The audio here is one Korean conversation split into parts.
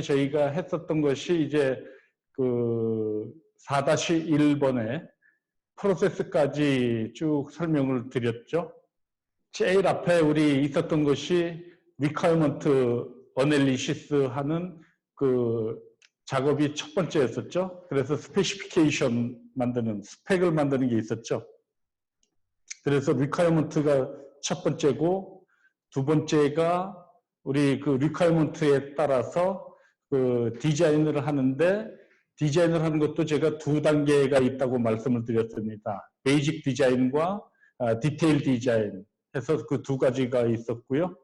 저희가 했었던 것이 이제 그 4-1번의 프로세스까지 쭉 설명을 드렸죠. 제일 앞에 우리 있었던 것이 requirement analysis 하는 그 작업이 첫 번째였었죠. 그래서 스페시피케이션 만드는, 스펙을 만드는 게 있었죠. 그래서 requirement가 첫 번째고, 두 번째가 우리 그 requirement에 따라서 그 디자인을 하는데, 디자인을 하는 것도 제가 두 단계가 있다고 말씀을 드렸습니다. 베이직 디자인과 디테일 디자인 해서 그 두 가지가 있었고요.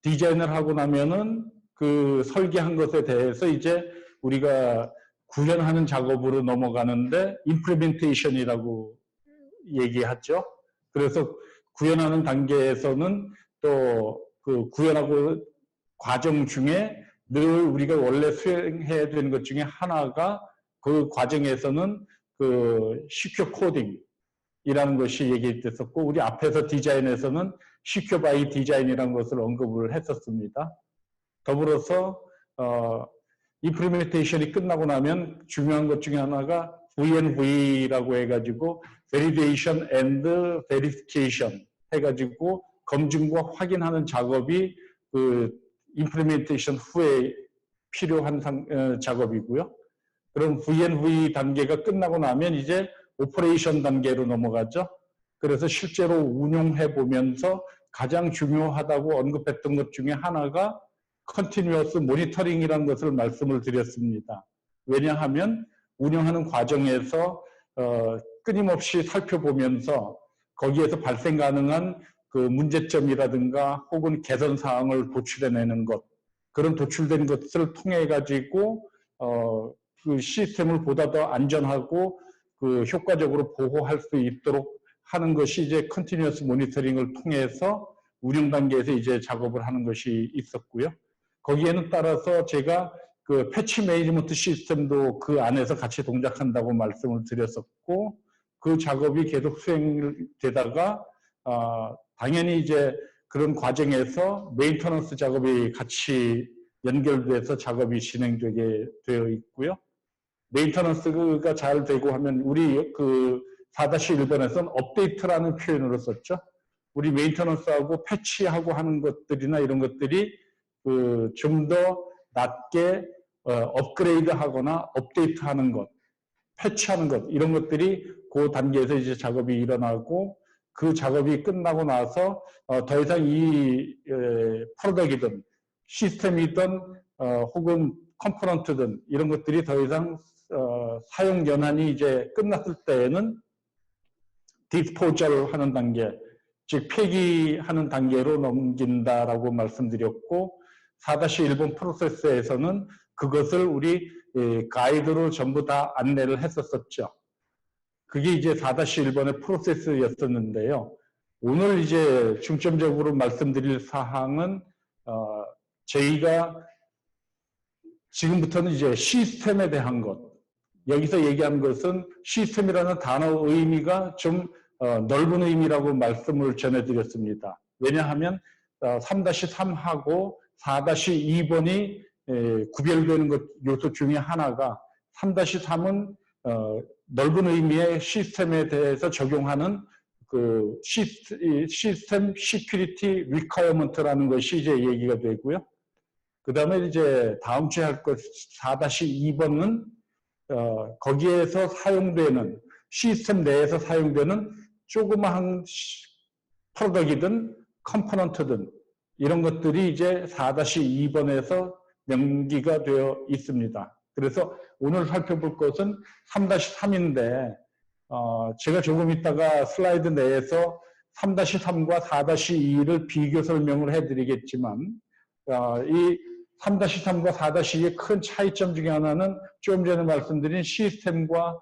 디자인을 하고 나면은 그 설계한 것에 대해서 이제 우리가 구현하는 작업으로 넘어가는데 임플리멘테이션이라고 얘기하죠. 그래서 구현하는 단계에서는 또 그 구현하고 과정 중에 늘 우리가 원래 수행해야 되는 것 중에 하나가 그 과정에서는 그 시큐어 코딩이라는 것이 얘기됐었고, 우리 앞에서 디자인에서는 시큐어 바이 디자인이라는 것을 언급을 했었습니다. 더불어서 임플리멘테이션이 끝나고 나면 중요한 것 중에 하나가 V&V라고 해가지고 Validation and Verification 해가지고 검증과 확인하는 작업이 그 임플리멘테이션 후에 필요한 작업이고요. 그럼 V&V 단계가 끝나고 나면 이제 오퍼레이션 단계로 넘어가죠. 그래서 실제로 운용해 보면서 가장 중요하다고 언급했던 것 중에 하나가 컨티뉴어스 모니터링이라는 것을 말씀을 드렸습니다. 왜냐하면 운영하는 과정에서 끊임없이 살펴보면서 거기에서 발생 가능한 그 문제점이라든가 혹은 개선 사항을 도출해내는 것, 그런 도출된 것을 통해 가지고 그 시스템을 보다 더 안전하고 그 효과적으로 보호할 수 있도록 하는 것이 이제 컨티뉴어스 모니터링을 통해서 운영 단계에서 이제 작업을 하는 것이 있었고요. 거기에는 따라서 제가 그 패치 매니지먼트 시스템도 그 안에서 같이 동작한다고 말씀을 드렸었고, 그 작업이 계속 수행되다가 당연히 이제 그런 과정에서 메인터넌스 작업이 같이 연결돼서 작업이 진행되게 되어 있고요. 메인터넌스가 잘 되고 하면 우리 그 4-1번에서는 업데이트라는 표현으로 썼죠. 우리 메인터넌스하고 패치하고 하는 것들이나 이런 것들이 그 좀 더 낮게 업그레이드 하거나 업데이트 하는 것, 패치하는 것, 이런 것들이 그 단계에서 이제 작업이 일어나고, 그 작업이 끝나고 나서 더 이상 이 프로덕이든 시스템이든 혹은 컴포넌트든 이런 것들이 더 이상 사용 연한이 이제 끝났을 때에는 디스포저를 하는 단계, 즉 폐기하는 단계로 넘긴다라고 말씀드렸고, 4-1번 프로세스에서는 그것을 우리 가이드로 전부 다 안내를 했었었죠. 그게 이제 4-1번의 프로세스였었는데요. 오늘 이제 중점적으로 말씀드릴 사항은 저희가 지금부터는 이제 시스템에 대한 것, 여기서 얘기한 것은 시스템이라는 단어 의미가 좀 넓은 의미라고 말씀을 전해드렸습니다. 왜냐하면 3-3하고 4-2번이 구별되는 것 요소 중에 하나가 3-3은 넓은 의미의 시스템에 대해서 적용하는 그 시스템 시큐리티 리퀘어먼트라는 것이 이제 얘기가 되고요. 그 다음에 이제 다음 주에 할 것 4-2번은 거기에서 사용되는 시스템 내에서 사용되는 조그마한 프로덕이든 컴포넌트든 이런 것들이 이제 4-2번에서 명기가 되어 있습니다. 그래서 오늘 살펴볼 것은 3-3인데 제가 조금 있다가 슬라이드 내에서 3-3과 4-2를 비교 설명을 해드리겠지만 이 3-3과 4-2의 큰 차이점 중에 하나는 좀 전에 말씀드린 시스템과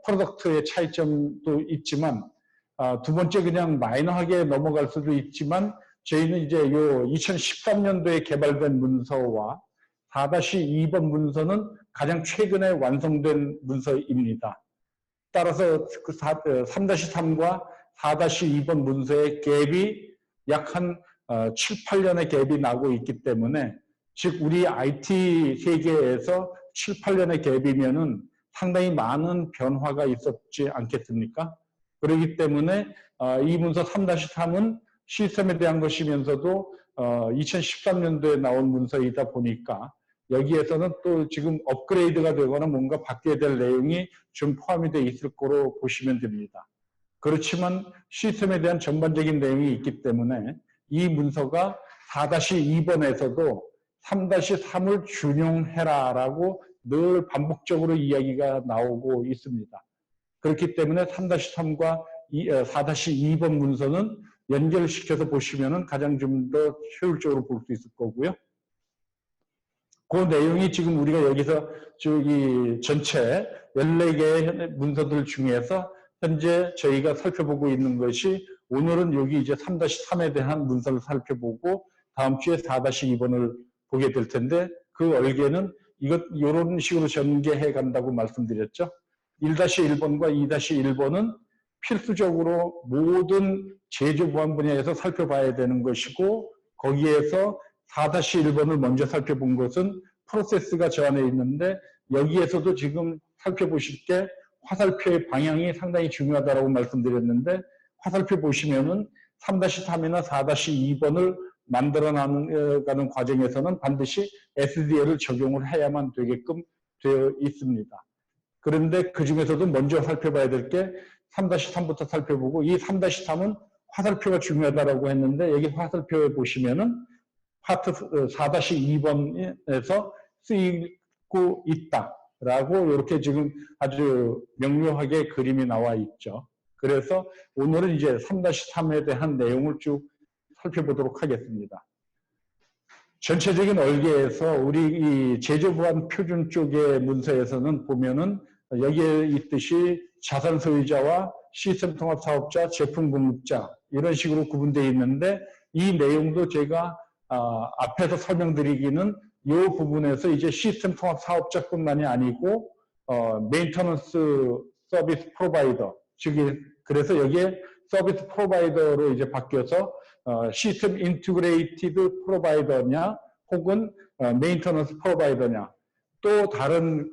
프로덕트의 차이점도 있지만 두 번째 그냥 마이너하게 넘어갈 수도 있지만 저희는 이제 요 2013년도에 개발된 문서와 4-2번 문서는 가장 최근에 완성된 문서입니다. 따라서 그 3-3과 4-2번 문서의 갭이 약 한 7-8년의 갭이 나고 있기 때문에 즉 우리 IT 세계에서 7, 8년의 갭이면은 상당히 많은 변화가 있었지 않겠습니까? 그렇기 때문에 이 문서 3-3은 시스템에 대한 것이면서도 2013년도에 나온 문서이다 보니까 여기에서는 또 지금 업그레이드가 되거나 뭔가 바뀌어야 될 내용이 좀 포함이 되어 있을 거로 보시면 됩니다. 그렇지만 시스템에 대한 전반적인 내용이 있기 때문에 이 문서가 4-2번에서도 3-3을 준용해라라고 늘 반복적으로 이야기가 나오고 있습니다. 그렇기 때문에 3-3과 4-2번 문서는 연결시켜서 보시면 가장 좀 더 효율적으로 볼 수 있을 거고요. 그 내용이 지금 우리가 여기서 저기 전체 14개의 문서들 중에서 현재 저희가 살펴보고 있는 것이 오늘은 여기 이제 3-3에 대한 문서를 살펴보고 다음 주에 4-2번을 보게 될 텐데 그 얼개는 이런 식으로 전개해 간다고 말씀드렸죠. 1-1번과 2-1번은 필수적으로 모든 제조 보안 분야에서 살펴봐야 되는 것이고 거기에서 4-1번을 먼저 살펴본 것은 프로세스가 저 안에 있는데 여기에서도 지금 살펴보실 게 화살표의 방향이 상당히 중요하다고 말씀드렸는데 화살표 보시면은 3-3이나 4-2번을 만들어가는 과정에서는 반드시 SDL을 적용을 해야만 되게끔 되어 있습니다. 그런데 그 중에서도 먼저 살펴봐야 될 게 3-3부터 살펴보고 이 3-3은 화살표가 중요하다고 했는데 여기 화살표에 보시면은 파트 4-2번에서 쓰이고 있다라고 이렇게 지금 아주 명료하게 그림이 나와 있죠. 그래서 오늘은 이제 3-3에 대한 내용을 쭉 살펴보도록 하겠습니다. 전체적인 얼개에서 우리 이 제조보안 표준 쪽의 문서에서는 보면은 여기에 있듯이 자산 소유자와 시스템 통합 사업자, 제품 공급자 이런 식으로 구분되어 있는데 이 내용도 제가 앞에서 설명드리기는 이 부분에서 이제 시스템 통합 사업자뿐만이 아니고 메인터넌스 서비스 프로바이더 즉 그래서 여기에 서비스 프로바이더로 이제 바뀌어서 시스템 인티그레이티드 프로바이더냐 혹은 메인터넌스 프로바이더냐 또 다른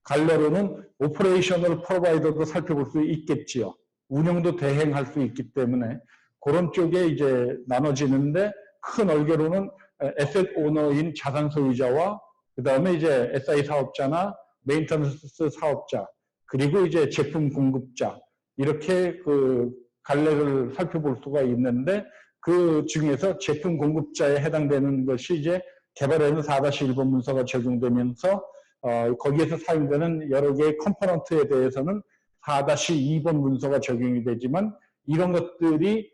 갈래로는 오퍼레이셔널 프로바이더도 살펴볼 수 있겠지요. 운영도 대행할 수 있기 때문에 그런 쪽에 이제 나눠지는데 큰 얼개로는 에셋 오너인 자산 소유자와 그 다음에 이제 SI 사업자나 메인터넌스 사업자 그리고 이제 제품 공급자 이렇게 그 갈래를 살펴볼 수가 있는데 그 중에서 제품 공급자에 해당되는 것이 이제 개발에는 4-1번 문서가 적용되면서 거기에서 사용되는 여러 개의 컴포넌트에 대해서는 4-2번 문서가 적용이 되지만 이런 것들이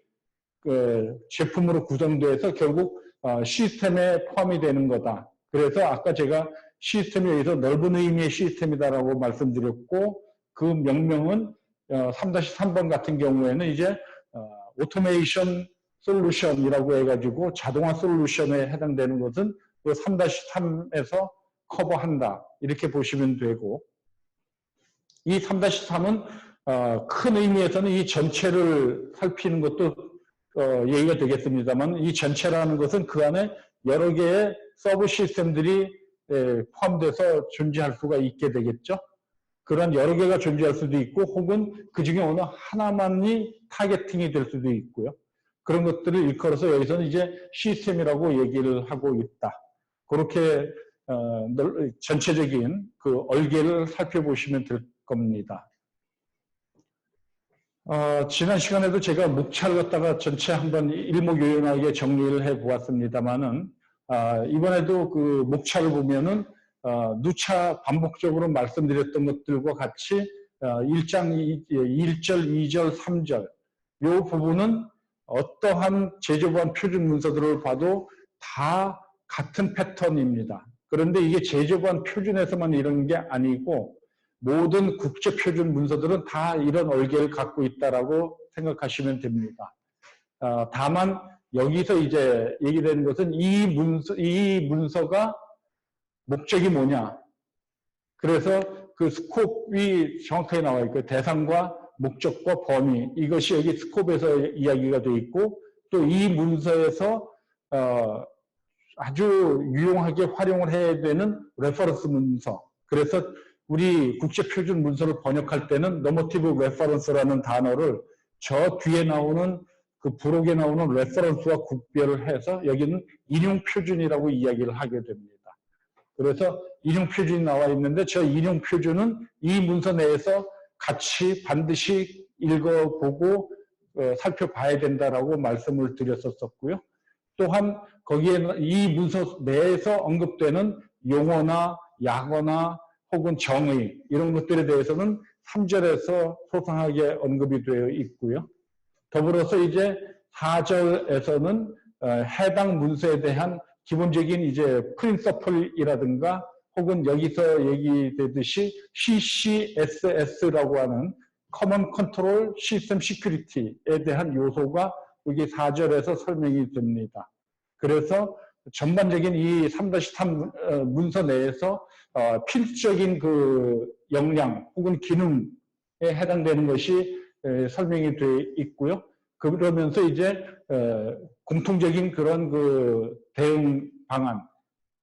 제품으로 구성돼서 결국 시스템에 포함이 되는 거다. 그래서 아까 제가 시스템에 의해서 넓은 의미의 시스템이다라고 말씀드렸고 그 명명은 3-3번 같은 경우에는 이제 오토메이션 솔루션이라고 해가지고 자동화 솔루션에 해당되는 것은 그 3-3에서 커버한다. 이렇게 보시면 되고 이 3-3은 큰 의미에서는 이 전체를 살피는 것도 얘기가 되겠습니다만 이 전체라는 것은 그 안에 여러 개의 서브 시스템들이 포함돼서 존재할 수가 있게 되겠죠. 그런 여러 개가 존재할 수도 있고 혹은 그 중에 어느 하나만이 타겟팅이 될 수도 있고요. 그런 것들을 일컬어서 여기서는 이제 시스템이라고 얘기를 하고 있다. 그렇게 전체적인 그 얼개를 살펴보시면 될 겁니다. 지난 시간에도 제가 목차를 갖다가 전체 한번 일목요연하게 정리를 해 보았습니다만은 이번에도 그 목차를 보면은 누차 반복적으로 말씀드렸던 것들과 같이 1장 1절, 2절, 3절 이 부분은 어떠한 제조보안 표준 문서들을 봐도 다 같은 패턴입니다. 그런데 이게 제조보안 표준에서만 이런 게 아니고 모든 국제 표준 문서들은 다 이런 얼개를 갖고 있다라고 생각하시면 됩니다. 다만 여기서 이제 얘기되는 것은 이 문서가 목적이 뭐냐. 그래서 그 스콥이 정확하게 나와 있고 대상과 목적과 범위 이것이 여기 스콥에서 이야기가 되어 있고 또 이 문서에서 아주 유용하게 활용을 해야 되는 레퍼런스 문서. 그래서 우리 국제표준 문서를 번역할 때는 노모티브 레퍼런스라는 단어를 저 뒤에 나오는 그 부록에 나오는 레퍼런스와 구별을 해서 여기는 인용표준이라고 이야기를 하게 됩니다. 그래서 인용표준이 나와 있는데 저 인용표준은 이 문서 내에서 같이 반드시 읽어보고 살펴봐야 된다라고 말씀을 드렸었고요. 또한 거기에 이 문서 내에서 언급되는 용어나 약어나 혹은 정의 이런 것들에 대해서는 3절에서 소상하게 언급이 되어 있고요. 더불어서 이제 4절에서는 해당 문서에 대한 기본적인 이제 프린서플이라든가 혹은 여기서 얘기되듯이 CCSS라고 하는 Common Control System Security에 대한 요소가 여기 4절에서 설명이 됩니다. 그래서 전반적인 이 3-3 문서 내에서 필수적인 그 역량 혹은 기능에 해당되는 것이 설명이 되어 있고요. 그러면서 이제 공통적인 그런 그 대응 방안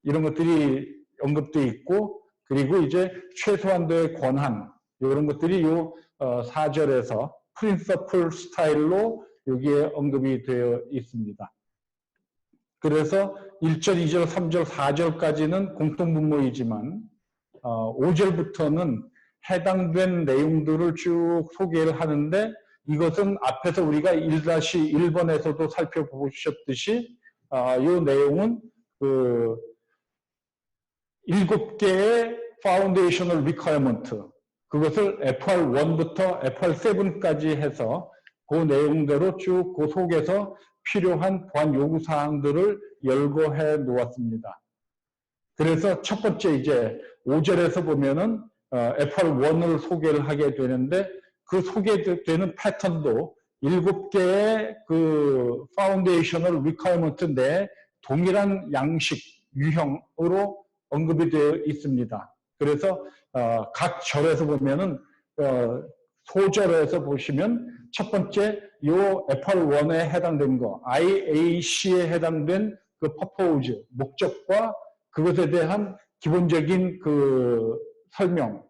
이런 것들이 언급되어 있고, 그리고 이제 최소한도의 권한 이런 것들이 요 4절에서 프린서플 스타일로 여기에 언급이 되어 있습니다. 그래서 1절, 2절, 3절, 4절까지는 공통분모이지만 5절부터는 해당된 내용들을 쭉 소개를 하는데, 이것은 앞에서 우리가 1-1번에서도 살펴보셨듯이 이 내용은 그 7개의 파운데이셔널 리퀘어먼트, 그것을 FR1부터 FR7까지 해서 그 내용대로 쭉 그 속에서 필요한 보안 요구사항들을 열거해 놓았습니다. 그래서 첫 번째 이제 5절에서 보면은 FR1을 소개를 하게 되는데, 그 소개되는 패턴도 7개의 그 파운데이셔널 리퀘어먼트 내 동일한 양식, 유형으로 언급이 되어 있습니다. 그래서 각 절에서 보면은 소절에서 보시면 첫 번째 요 FR1에 해당된 거, IAC에 해당된 그 purpose, 목적과 그것에 대한 기본적인 그 설명,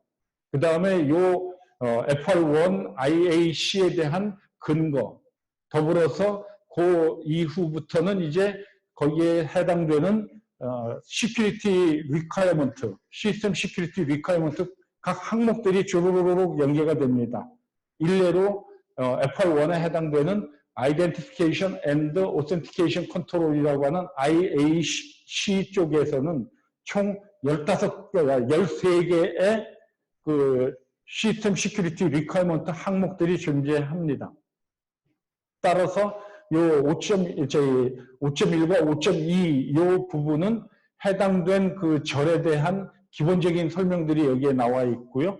그 다음에 요 FR1 IAC에 대한 근거, 더불어서 그 이후부터는 이제 거기에 해당되는 security requirement, 시스템 security requirement 각 항목들이 주르륵 연계가 됩니다. 일례로 FR1에 해당되는 Identification and Authentication Control이라고 하는 IAC 쪽에서는 총 15개가 13개의 그 시스템 시큐리티 리퀘어먼트 항목들이 존재합니다. 따라서 요 5.1과 5.2 요 부분은 해당된 그 절에 대한 기본적인 설명들이 여기에 나와 있고요.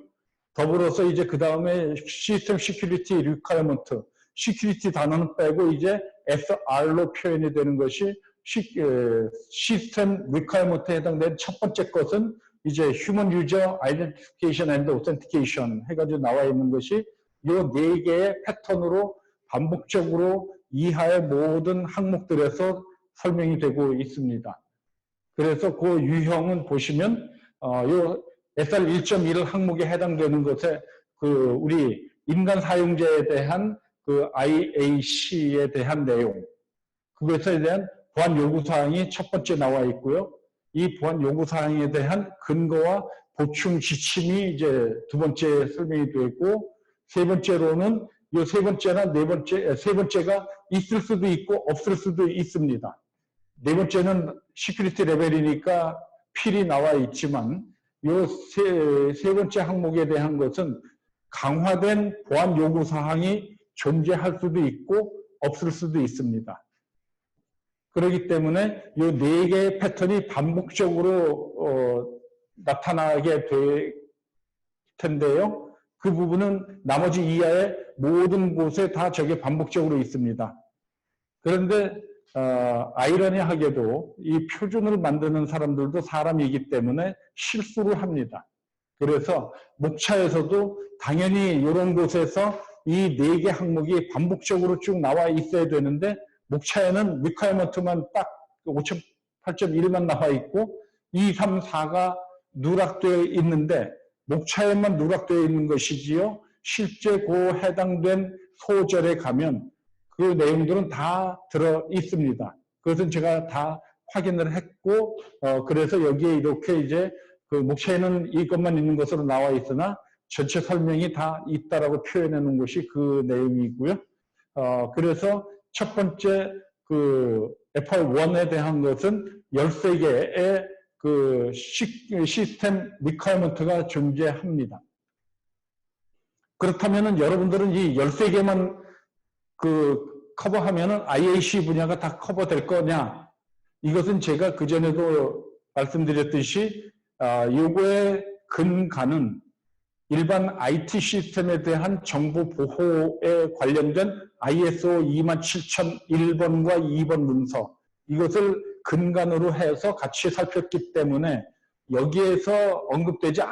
더불어서 이제 그 다음에 시스템 시큐리티 리퀘어먼트, 시큐리티 단어는 빼고 이제 SR로 표현이 되는 것이 시스템 리퀘어먼트에 해당된 첫 번째 것은 이제 Human User Identification and Authentication 해가지고 나와 있는 것이 요 4개의 패턴으로 반복적으로 이하의 모든 항목들에서 설명이 되고 있습니다. 그래서 그 유형은 보시면 요 SR 1.1 항목에 해당되는 것에 그 우리 인간 사용자에 대한 그 IAC에 대한 내용, 그것에 대한 보안 요구사항이 첫 번째 나와 있고요. 이 보안 요구사항에 대한 근거와 보충 지침이 이제 두 번째 설명이 되어 있고, 세 번째로는 이 세 번째나 네 번째, 세 번째가 있을 수도 있고 없을 수도 있습니다. 네 번째는 시큐리티 레벨이니까 필히 나와 있지만, 이 세 번째 항목에 대한 것은 강화된 보안 요구사항이 존재할 수도 있고 없을 수도 있습니다. 그렇기 때문에 이 4개의 패턴이 반복적으로 나타나게 될 텐데요. 그 부분은 나머지 이하의 모든 곳에 다 저게 반복적으로 있습니다. 그런데 아이러니하게도 이 표준을 만드는 사람들도 사람이기 때문에 실수를 합니다. 그래서 목차에서도 당연히 이런 곳에서 이 4개 항목이 반복적으로 쭉 나와 있어야 되는데, 목차에는 리퀘어먼트만 딱 8.1만 나와 있고 2, 3, 4가 누락되어 있는데 목차에만 누락되어 있는 것이지요. 실제 그 해당된 소절에 가면 그 내용들은 다 들어 있습니다. 그것은 제가 다 확인을 했고, 그래서 여기에 이렇게 이제 그 목차에는 이것만 있는 것으로 나와 있으나 전체 설명이 다 있다라고 표현해 놓은 것이 그 내용이고요. 그래서 첫 번째 그 FR1에 대한 것은 13개의 그 시스템 리퀘어먼트가 존재합니다. 그렇다면은 여러분들은 이 13개만 그 커버하면은 IAC 분야가 다 커버될 거냐? 이것은 제가 그전에도 말씀드렸듯이 요거의 근간은 일반 IT 시스템에 대한 정보 보호에 관련된 ISO 27001번과 2번 문서 이것을 근간으로 해서 같이 살폈기 때문에 여기에서 언급되지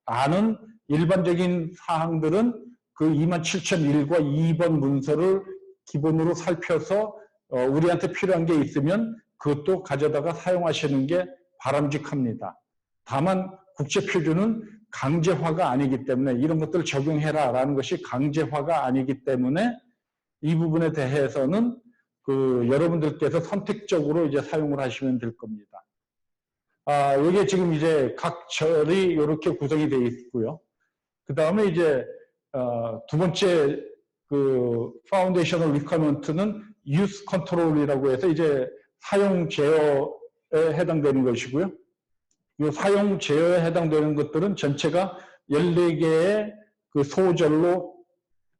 않은 일반적인 사항들은 그 27001과 2번 문서를 기본으로 살펴서 우리한테 필요한 게 있으면 그것도 가져다가 사용하시는 게 바람직합니다. 다만 국제표준은 강제화가 아니기 때문에 이런 것들을 적용해라 라는 것이 강제화가 아니기 때문에 이 부분에 대해서는 그 여러분들께서 선택적으로 이제 사용을 하시면 될 겁니다. 여기에 지금 이제 각 절이 이렇게 구성이 되어 있고요. 그 다음에 이제 두 번째 그 파운데이셔널 리퀘어먼트는 유스 컨트롤이라고 해서 이제 사용 제어에 해당되는 것이고요. 이 사용 제어에 해당되는 것들은 전체가 14개의 그 소절로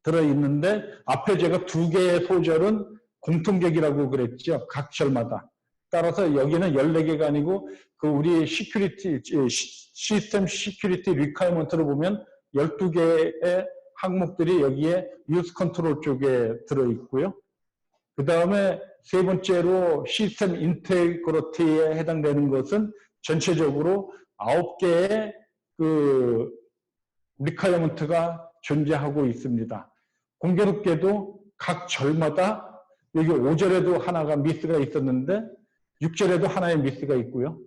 들어있는데 앞에 제가 2개의 소절은 공통적이라고 그랬죠. 각 절마다. 따라서 여기는 14개가 아니고 그 우리 시스템 시큐리티 리퀘어먼트를 보면 12개의 항목들이 여기에 유스 컨트롤 쪽에 들어있고요. 그 다음에 세 번째로 시스템 인테그리티에 해당되는 것은 전체적으로 9개의 그 리퀘어먼트가 존재하고 있습니다. 공교롭게도 각 절마다 여기 5절에도 하나가 미스가 있었는데 6절에도 하나의 미스가 있고요.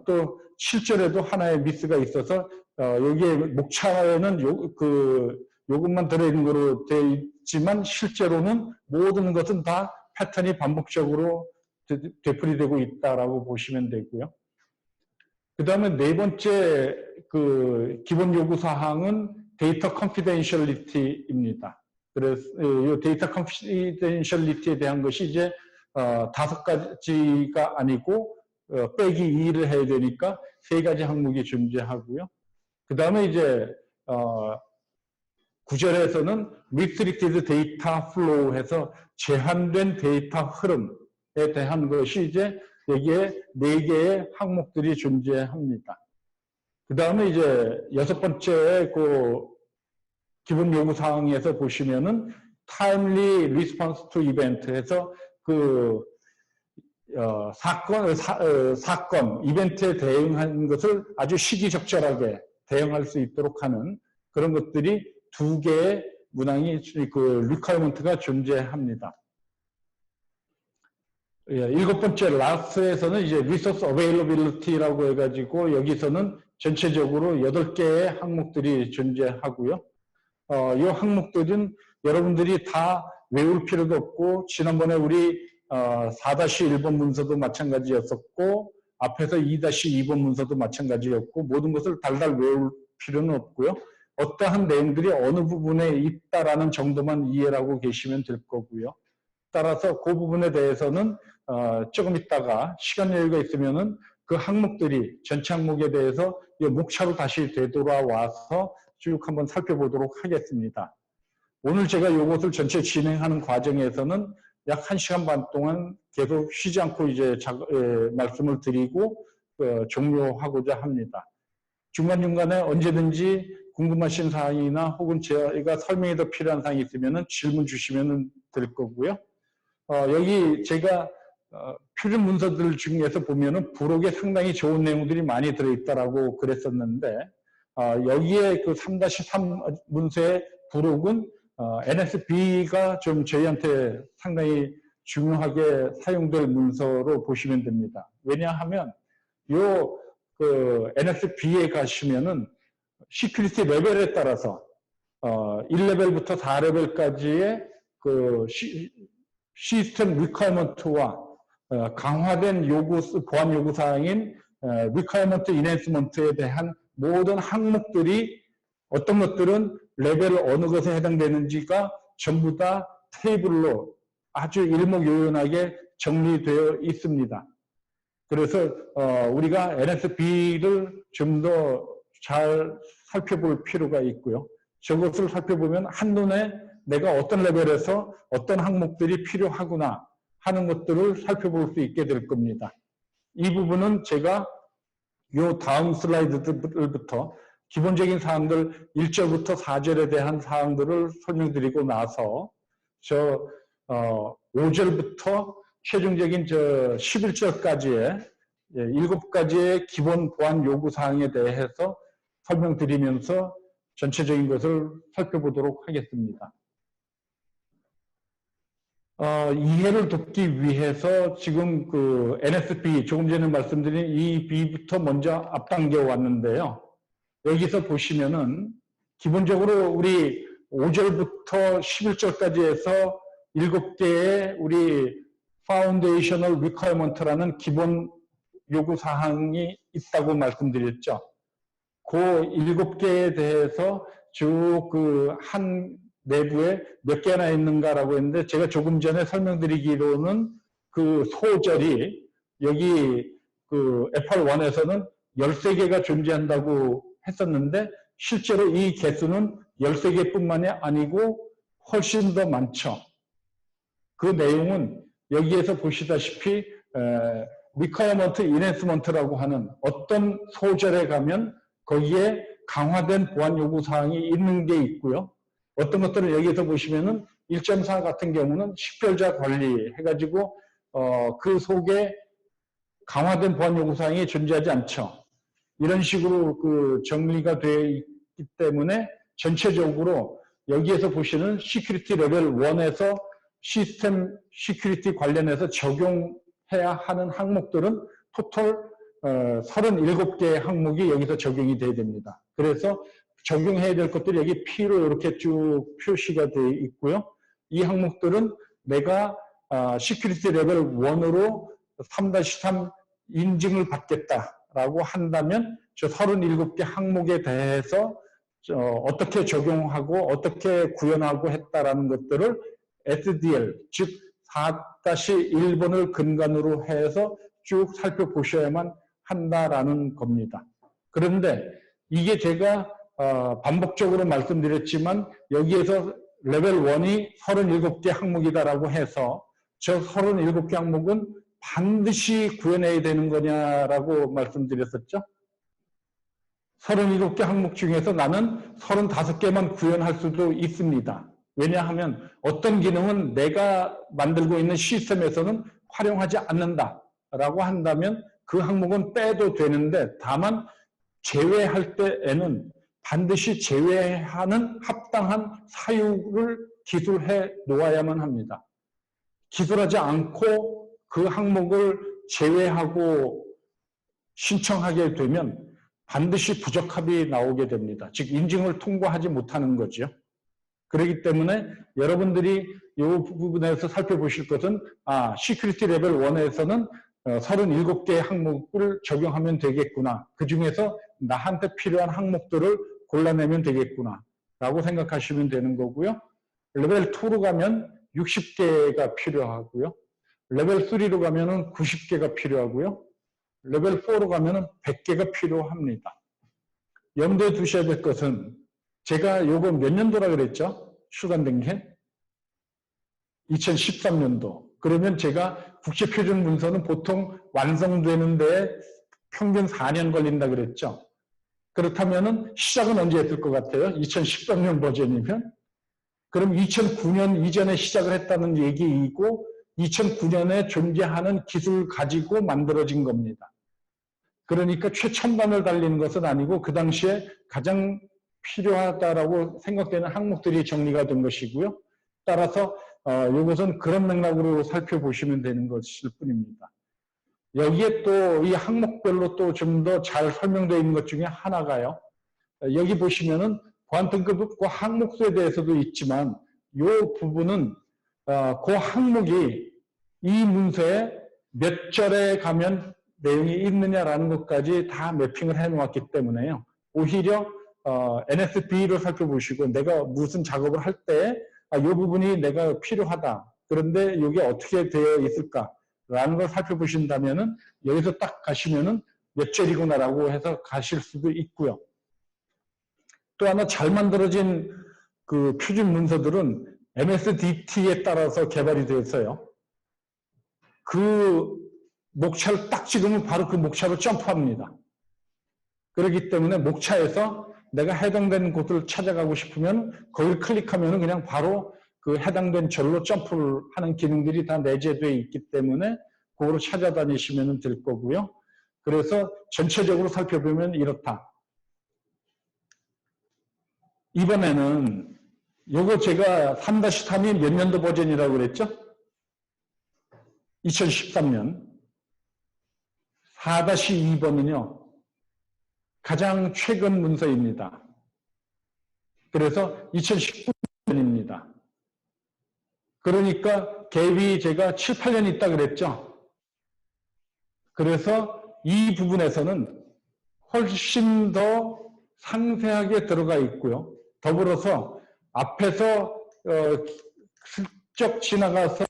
또 7절에도 하나의 미스가 있어서 여기에 목차에는 요것만 들어있는 거로 되어 있지만 실제로는 모든 것은 다 패턴이 반복적으로 되풀이되고 있다라고 보시면 되고요. 그 다음에 네 번째 그 기본 요구 사항은 데이터 컨피덴셜리티입니다. 그래서 이 데이터 컨피덴셜리티에 대한 것이 이제 5가지가 아니고 빼기 2를 해야 되니까 3가지 항목이 존재하고요. 그 다음에 이제 9절에서는 restricted data flow 해서 제한된 데이터 흐름에 대한 것이 이제 여기에 4개의 항목들이 존재합니다. 그 다음에 이제 6번째 그 기본 요구 사항에서 보시면은 timely response to event 해서 그 사건, 이벤트에 대응하는 것을 아주 시기적절하게 대응할 수 있도록 하는 그런 것들이 2개의 문항이 그 리퀘어먼트가 존재합니다. 7번째 라스트에서는 이제 리소스 어베일러빌리티라고 해가지고 여기서는 전체적으로 8개의 항목들이 존재하고요. 이 항목들은 여러분들이 다 외울 필요도 없고 지난번에 우리 4-1번 문서도 마찬가지였었고 앞에서 2-2번 문서도 마찬가지였고 모든 것을 달달 외울 필요는 없고요. 어떠한 내용들이 어느 부분에 있다라는 정도만 이해를 하고 계시면 될 거고요. 따라서 그 부분에 대해서는 조금 있다가 시간 여유가 있으면은 그 항목들이 전체 항목에 대해서 목차로 다시 되돌아와서 쭉 한번 살펴보도록 하겠습니다. 오늘 제가 이것을 전체 진행하는 과정에서는 약 1시간 반 동안 계속 쉬지 않고 이제 말씀을 드리고 종료하고자 합니다. 중간중간에 언제든지 궁금하신 사항이나 혹은 제가 설명이 더 필요한 사항이 있으면 질문 주시면 될 거고요. 여기 제가 표준 문서들 중에서 보면은 부록에 상당히 좋은 내용들이 많이 들어있다라고 그랬었는데 여기에 그 3-3 문서의 부록은 NSB가 좀 저희한테 상당히 중요하게 사용될 문서로 보시면 됩니다. 왜냐하면 NSB에 가시면은 시큐리티 레벨에 따라서 1레벨부터 4레벨까지의 그 시스템 리퀘어먼트와 강화된 보안 요구 사항인 리퀘어먼트 인핸스먼트에 대한 모든 항목들이 어떤 것들은 레벨 어느 것에 해당되는지가 전부 다 테이블로 아주 일목요연하게 정리되어 있습니다. 그래서 우리가 NSB를 좀 더 잘 살펴볼 필요가 있고요. 저것을 살펴보면 한눈에 내가 어떤 레벨에서 어떤 항목들이 필요하구나 하는 것들을 살펴볼 수 있게 될 겁니다. 이 부분은 제가 요 다음 슬라이드부터 기본적인 사항들 1절부터 4절에 대한 사항들을 설명드리고 나서 5절부터 최종적인 11절까지의 7가지의 기본 보안 요구 사항에 대해서 설명드리면서 전체적인 것을 살펴보도록 하겠습니다. 이해를 돕기 위해서 지금 그 NSB, 조금 전에 말씀드린 이 B부터 먼저 앞당겨 왔는데요. 여기서 보시면은 기본적으로 우리 5절부터 11절까지 해서 7개의 우리 Foundational Requirement라는 기본 요구 사항이 있다고 말씀드렸죠. 그 7개에 대해서 쭉 그 한 내부에 몇 개나 있는가라고 했는데 제가 조금 전에 설명드리기로는 그 소절이 여기 그 FR1에서는 13개가 존재한다고 했었는데 실제로 이 개수는 13개뿐만이 아니고 훨씬 더 많죠. 그 내용은 여기에서 보시다시피 Requirement Enhancement라고 하는 어떤 소절에 가면 거기에 강화된 보안 요구 사항이 있는 게 있고요. 어떤 것들은 여기에서 보시면은 1.4 같은 경우는 식별자 관리 해가지고 그 속에 강화된 보안 요구 사항이 존재하지 않죠. 이런 식으로 그 정리가 되어 있기 때문에 전체적으로 여기에서 보시는 시큐리티 레벨 1에서 시스템 시큐리티 관련해서 적용해야 하는 항목들은 토탈 37개의 항목이 여기서 적용이 돼야 됩니다. 그래서 적용해야 될 것들이 여기 P로 이렇게 쭉 표시가 되어 있고요. 이 항목들은 내가 시큐리티 레벨 1으로 3-3 인증을 받겠다라고 한다면 저 37개 항목에 대해서 어떻게 적용하고 어떻게 구현하고 했다라는 것들을 SDL, 즉 4-1번을 근간으로 해서 쭉 살펴보셔야만 한다라는 겁니다. 그런데 이게 제가 반복적으로 말씀드렸지만 여기에서 레벨 1이 37개 항목이다라고 해서 저 37개 항목은 반드시 구현해야 되는 거냐라고 말씀드렸었죠. 37개 항목 중에서 나는 35개만 구현할 수도 있습니다. 왜냐하면 어떤 기능은 내가 만들고 있는 시스템에서는 활용하지 않는다라고 한다면 그 항목은 빼도 되는데 다만 제외할 때에는 반드시 제외하는 합당한 사유를 기술해 놓아야만 합니다. 기술하지 않고 그 항목을 제외하고 신청하게 되면 반드시 부적합이 나오게 됩니다. 즉 인증을 통과하지 못하는 거죠. 그렇기 때문에 여러분들이 이 부분에서 살펴보실 것은 시큐리티 레벨 1에서는 37개의 항목을 적용하면 되겠구나. 그 중에서 나한테 필요한 항목들을 골라내면 되겠구나 라고 생각하시면 되는 거고요. 레벨 2로 가면 60개가 필요하고요. 레벨 3로 가면 90개가 필요하고요. 레벨 4로 가면 100개가 필요합니다. 염두에 두셔야 될 것은 제가 요거 몇 년도라 그랬죠? 출간된 게? 2013년도. 그러면 제가 국제표준 문서는 보통 완성되는데 평균 4년 걸린다 그랬죠? 그렇다면 시작은 언제 했을 것 같아요? 2013년 버전이면? 그럼 2009년 이전에 시작을 했다는 얘기이고 2009년에 존재하는 기술을 가지고 만들어진 겁니다. 그러니까 최첨단을 달리는 것은 아니고 그 당시에 가장 필요하다라고 생각되는 항목들이 정리가 된 것이고요. 따라서 이것은 그런 맥락으로 살펴보시면 되는 것일 뿐입니다. 여기에 또 이 항목별로 또 좀 더 잘 설명되어 있는 것 중에 하나가요. 여기 보시면은 보안등급과 항목수에 대해서도 있지만 이 부분은 그 항목이 이 문서에 몇 절에 가면 내용이 있느냐라는 것까지 다 매핑을 해 놓았기 때문에요. 오히려 NSB를 살펴보시고 내가 무슨 작업을 할 때 이 부분이 내가 필요하다. 그런데 이게 어떻게 되어 있을까라는 걸 살펴보신다면은 여기서 딱 가시면은 몇 절이구나라고 해서 가실 수도 있고요. 또 하나 잘 만들어진 그 표준 문서들은 MSDT에 따라서 개발이 되었어요. 그 목차를 딱 찍으면 바로 그 목차로 점프합니다. 그렇기 때문에 목차에서 내가 해당되는 곳을 찾아가고 싶으면 거기를 클릭하면 그냥 바로 그 해당된 절로 점프를 하는 기능들이 다 내재되어 있기 때문에 그거로 찾아다니시면 될 거고요. 그래서 전체적으로 살펴보면 이렇다. 이번에는 요거 제가 3-3이 몇 년도 버전이라고 그랬죠? 2013년. 4-2번은요. 가장 최근 문서입니다. 그래서 2019년입니다. 그러니까 갭이 제가 7, 8년 있다 그랬죠? 그래서 이 부분에서는 훨씬 더 상세하게 들어가 있고요. 더불어서 앞에서 슬쩍 지나가서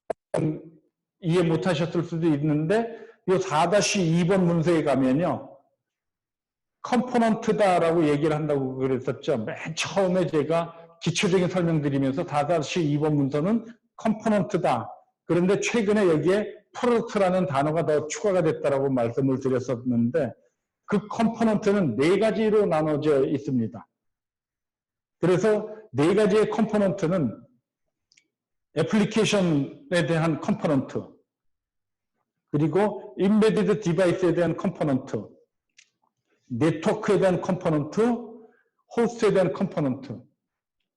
이해 못하셨을 수도 있는데 이 4-2번 문서에 가면요. 컴포넌트다라고 얘기를 한다고 그랬었죠. 맨 처음에 제가 기초적인 설명드리면서 4-2번 문서는 컴포넌트다. 그런데 최근에 여기에 프로덕트라는 단어가 더 추가가 됐다라고 말씀을 드렸었는데 그 컴포넌트는 4가지로 나눠져 있습니다. 그래서 4가지의 컴포넌트는 애플리케이션에 대한 컴포넌트, 그리고 인베디드 디바이스에 대한 컴포넌트, 네트워크에 대한 컴포넌트, 호스트에 대한 컴포넌트.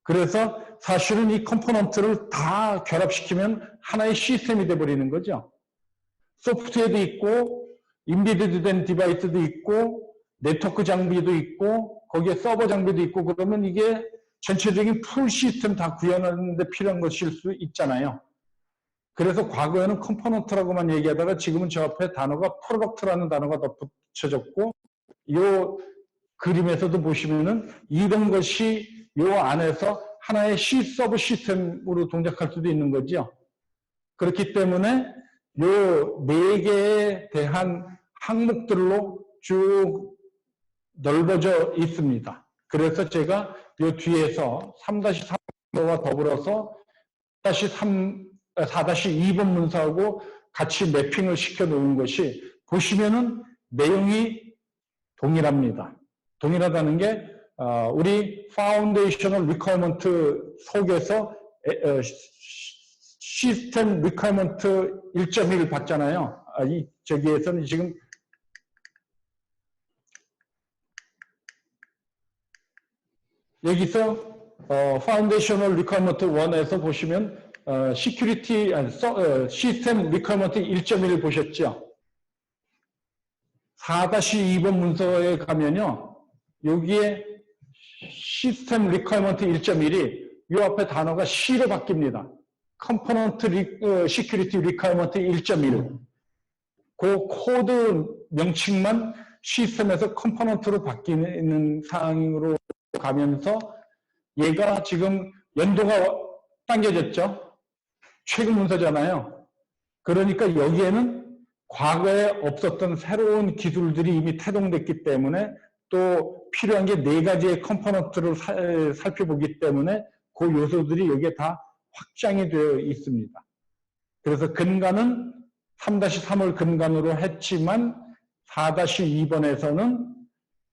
그래서 사실은 이 컴포넌트를 다 결합시키면 하나의 시스템이 돼버리는 거죠. 소프트웨어도 있고 인베디드 된 디바이스도 있고 네트워크 장비도 있고 거기에 서버 장비도 있고 그러면 이게 전체적인 풀 시스템 다 구현하는 데 필요한 것일 수 있잖아요. 그래서 과거에는 컴포넌트라고만 얘기하다가 지금은 저 앞에 단어가 프로덕트라는 단어가 더 붙여졌고 이 그림에서도 보시면은 이런 것이 이 안에서 하나의 서브 시스템으로 동작할 수도 있는 거죠. 그렇기 때문에 이 4개에 대한 항목들로 쭉 넓어져 있습니다. 그래서 제가 이 뒤에서 3-3와 더불어서 4-2번 문서하고 같이 매핑을 시켜 놓은 것이 보시면은 내용이 동일합니다. 동일하다는 게 우리 Foundational Requirement 속에서 시스템 Requirement 1.1 봤잖아요. 저기에서는 지금 여기서 Foundational Requirement 1에서 보시면 시스템 Requirement 1.1을 보셨죠? 4-2번 문서에 가면요. 여기에 시스템 리퀘어먼트 1.1이 이 앞에 단어가 C로 바뀝니다. 컴포넌트 시큐리티 리퀘어먼트 1.1. 그 코드 명칭만 시스템에서 컴포넌트로 바뀌는 상황으로 가면서 얘가 지금 연도가 당겨졌죠. 최근 문서잖아요. 그러니까 여기에는 과거에 없었던 새로운 기술들이 이미 태동됐기 때문에 또 필요한 게 4가지의 컴포넌트를 살펴보기 때문에 그 요소들이 여기에 다 확장이 되어 있습니다. 그래서 근간은 3-3을 근간으로 했지만 4-2번에서는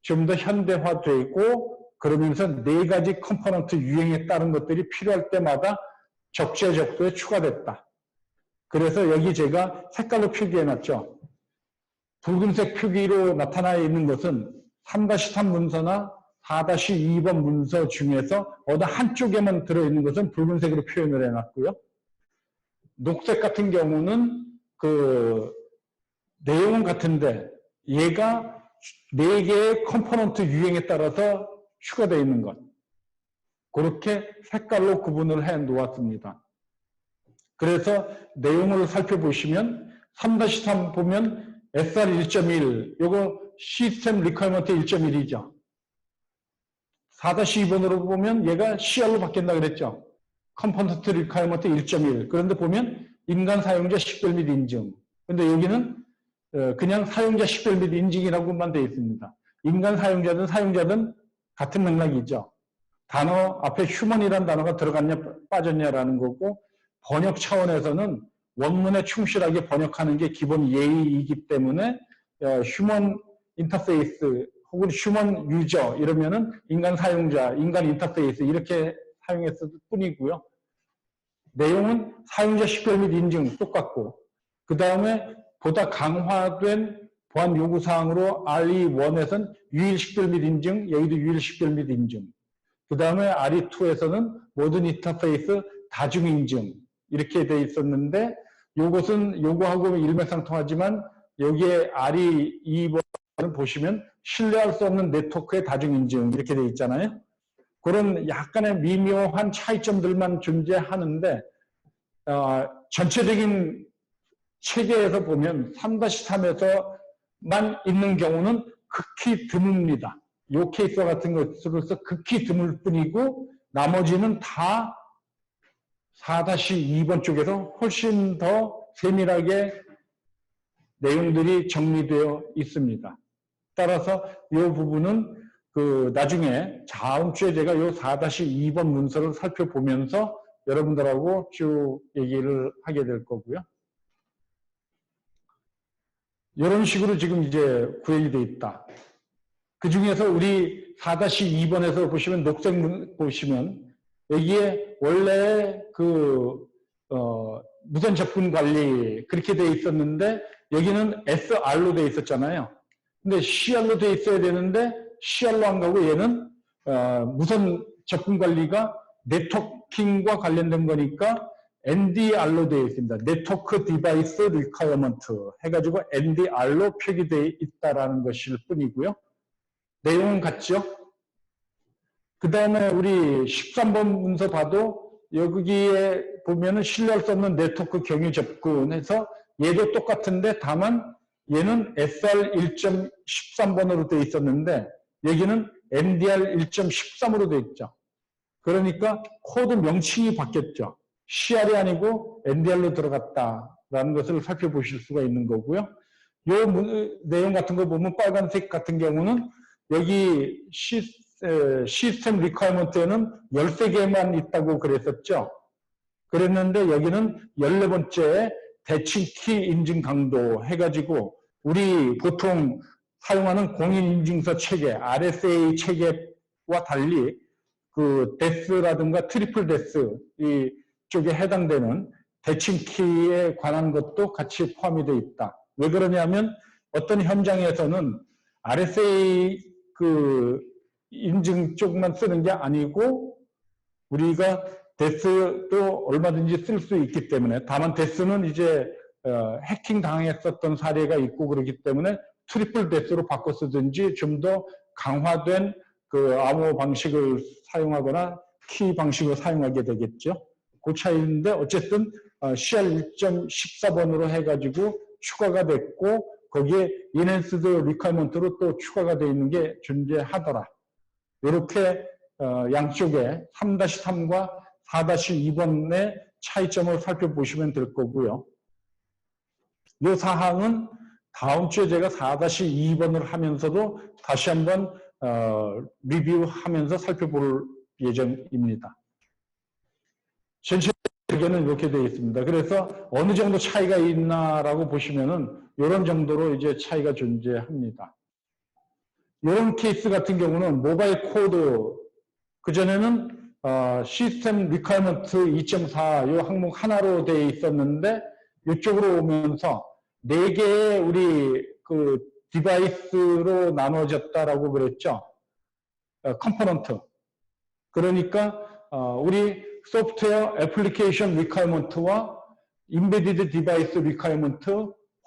좀 더 현대화되고 그러면서 4가지 컴포넌트 유형에 따른 것들이 필요할 때마다 적재적소에 추가됐다. 그래서 여기 제가 색깔로 표기해놨죠. 붉은색 표기로 나타나 있는 것은 3-3 문서나 4-2번 문서 중에서 어느 한쪽에만 들어있는 것은 붉은색으로 표현을 해놨고요. 녹색 같은 경우는 그 내용은 같은데 얘가 4개의 컴포넌트 유형에 따라서 추가되어 있는 것. 그렇게 색깔로 구분을 해 놓았습니다. 그래서 내용을 살펴보시면 3-3 보면 SR 1.1 요거 시스템 리퀘어먼트 1.1이죠. 4-2번으로 보면 얘가 CR로 바뀐다 그랬죠. 컴포넌트 리퀘어먼트 1.1. 그런데 보면 인간 사용자 식별 및 인증. 근데 여기는 그냥 사용자 식별 및 인증이라고만 되어 있습니다. 인간 사용자든 같은 맥락이죠. 단어 앞에 휴먼이라는 단어가 들어갔냐 빠졌냐라는 거고 번역 차원에서는 원문에 충실하게 번역하는 게 기본 예의이기 때문에 휴먼 인터페이스 혹은 휴먼 유저 이러면은 인간 사용자, 인간 인터페이스 이렇게 사용했을 뿐이고요. 내용은 사용자 식별 및 인증 똑같고 그 다음에 보다 강화된 보안 요구사항으로 RE1에서는 유일 식별 및 인증, 여기도 유일 식별 및 인증. 그 다음에 RE2에서는 모든 인터페이스 다중 인증 이렇게 돼 있었는데 요것은 요거하고 일맥상통하지만 여기에 RE2번을 보시면 신뢰할 수 없는 네트워크의 다중 인증 이렇게 돼 있잖아요. 그런 약간의 미묘한 차이점들만 존재하는데 전체적인 체계에서 보면 3-3에서만 있는 경우는 극히 드뭅니다. 이 케이스 같은 것으로서 극히 드물 뿐이고 나머지는 다 4-2번 쪽에서 훨씬 더 세밀하게 내용들이 정리되어 있습니다. 따라서 이 부분은 나중에 다음 주에 제가 이 4-2번 문서를 살펴보면서 여러분들하고 쭉 얘기를 하게 될 거고요. 이런 식으로 지금 이제 구현이 되어 있다. 그 중에서 우리 4-2번에서 보시면 녹색 보시면 여기에 원래 무선 접근 관리 그렇게 되어 있었는데 여기는 SR로 되어 있었잖아요. 근데 CR로 되어 있어야 되는데 CR로 안 가고 얘는 무선 접근 관리가 네트워킹과 관련된 거니까 NDR로 되어 있습니다. 네트워크 디바이스 리퀘어먼트 해가지고 NDR로 표기되어 있다라는 것일 뿐이고요. 내용은 같죠? 그 다음에 우리 13번 문서 봐도 여기에 보면은 신뢰할 수 없는 네트워크 경유 접근해서 얘도 똑같은데 다만 얘는 SR 1.13번으로 되어 있었는데 여기는 NDR 1.13으로 되어 있죠. 그러니까 코드 명칭이 바뀌었죠. CR이 아니고 NDR로 들어갔다라는 것을 살펴보실 수가 있는 거고요. 이 내용 같은 거 보면 빨간색 같은 경우는 여기 시스템 리퀘어먼트에는 13개만 있다고 그랬었죠. 그랬는데 여기는 14번째 대칭 키 인증 강도 해가지고 우리 보통 사용하는 공인인증서 체계, RSA 체계와 달리 데스라든가 트리플 데스 이쪽에 해당되는 대칭 키에 관한 것도 같이 포함이 되어 있다. 왜 그러냐면 어떤 현장에서는 RSA 인증 쪽만 쓰는 게 아니고 우리가 데스도 얼마든지 쓸 수 있기 때문에 다만 데스는 이제 해킹 당했었던 사례가 있고 그렇기 때문에 트리플 데스로 바꿔 쓰든지 좀 더 강화된 암호 방식을 사용하거나 키 방식을 사용하게 되겠죠. 그 차이인데 어쨌든 CR 1.14번으로 해가지고 추가가 됐고 거기에 Enhanced Requirement로 또 추가가 되어 있는 게 존재하더라. 이렇게 양쪽에 3-3과 4-2번의 차이점을 살펴보시면 될 거고요. 이 사항은 다음 주에 제가 4-2번을 하면서도 다시 한번 리뷰하면서 살펴볼 예정입니다. 전체적으로는 이렇게 되어 있습니다. 그래서 어느 정도 차이가 있나라고 보시면은 이런 정도로 이제 차이가 존재합니다. 이런 케이스 같은 경우는 모바일 코드 그전에는 시스템 리퀘어먼트 2.4 이 항목 하나로 되어 있었는데 이쪽으로 오면서 4개의 우리 디바이스로 나눠졌다라고 그랬죠. 컴포넌트. 그러니까 우리 소프트웨어 애플리케이션 리퀘어먼트와 Embedded Device Requirement,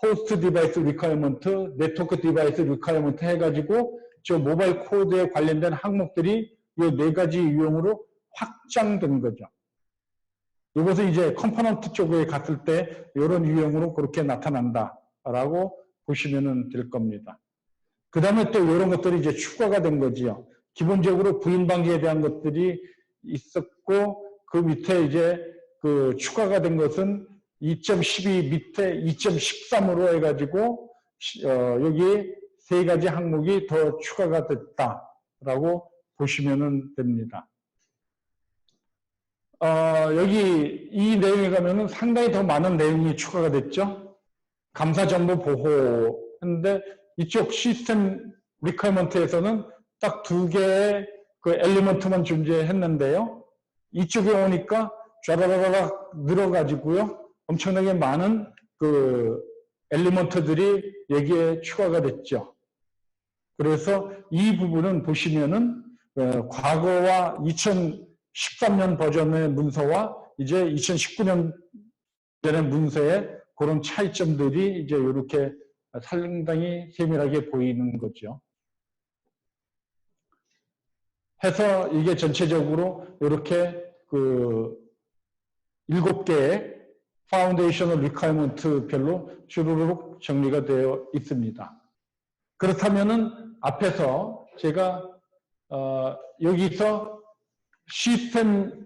Host Device Requirement, Network Device Requirement 해가지고 저 모바일 코드에 관련된 항목들이 이 4가지 유형으로 확장된 거죠. 이것은 이제 컴포넌트 쪽에 갔을 때 이런 유형으로 그렇게 나타난다라고 보시면 될 겁니다. 그 다음에 또 이런 것들이 이제 추가가 된 거지요. 기본적으로 부인 방지에 대한 것들이 있었고, 그 밑에 이제 그 추가가 된 것은 2.12 밑에 2.13으로 해가지고, 여기 3가지 항목이 더 추가가 됐다라고 보시면 됩니다. 여기 이 내용에 가면은 상당히 더 많은 내용이 추가가 됐죠. 감사 정보 보호 했는데 이쪽 시스템 리퀘어먼트에서는 딱 2개의 그 엘리먼트만 존재했는데요. 이쪽에 오니까 쫘라라락 늘어가지고요. 엄청나게 많은 그 엘리먼트들이 여기에 추가가 됐죠. 그래서 이 부분은 보시면은 과거와 2013년 버전의 문서와 이제 2019년 버전의 문서의 그런 차이점들이 이제 이렇게 상당히 세밀하게 보이는 거죠. 해서 이게 전체적으로 이렇게 그 7개의 파운데이셔널 리퀘어먼트 별로 주르륵 정리가 되어 있습니다. 그렇다면은 앞에서 제가 여기서 시스템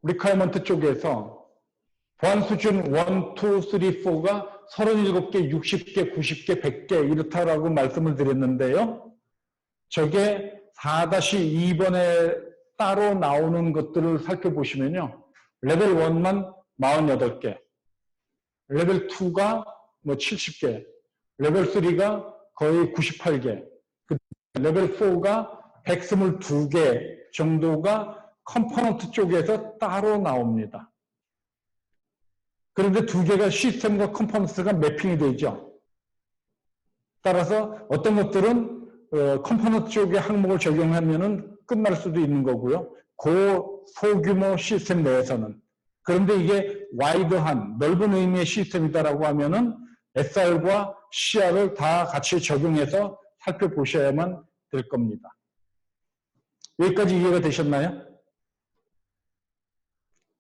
리퀘어먼트 쪽에서 보안 수준 1, 2, 3, 4가 37개, 60개, 90개, 100개 이렇다라고 말씀을 드렸는데요. 저게 4-2번에 따로 나오는 것들을 살펴보시면요. 레벨 1만 48개, 레벨 2가 뭐 70개, 레벨 3가 거의 98개, 레벨 4가 122개 정도가 컴포넌트 쪽에서 따로 나옵니다. 그런데 2개가 시스템과 컴포넌트가 매핑이 되죠. 따라서 어떤 것들은 컴포넌트 쪽의 항목을 적용하면은 끝날 수도 있는 거고요. 소규모 시스템 내에서는. 그런데 이게 와이드한 넓은 의미의 시스템이다라고 하면은 SR과 CR을 다 같이 적용해서 살펴보셔야만 될 겁니다. 여기까지 이해가 되셨나요?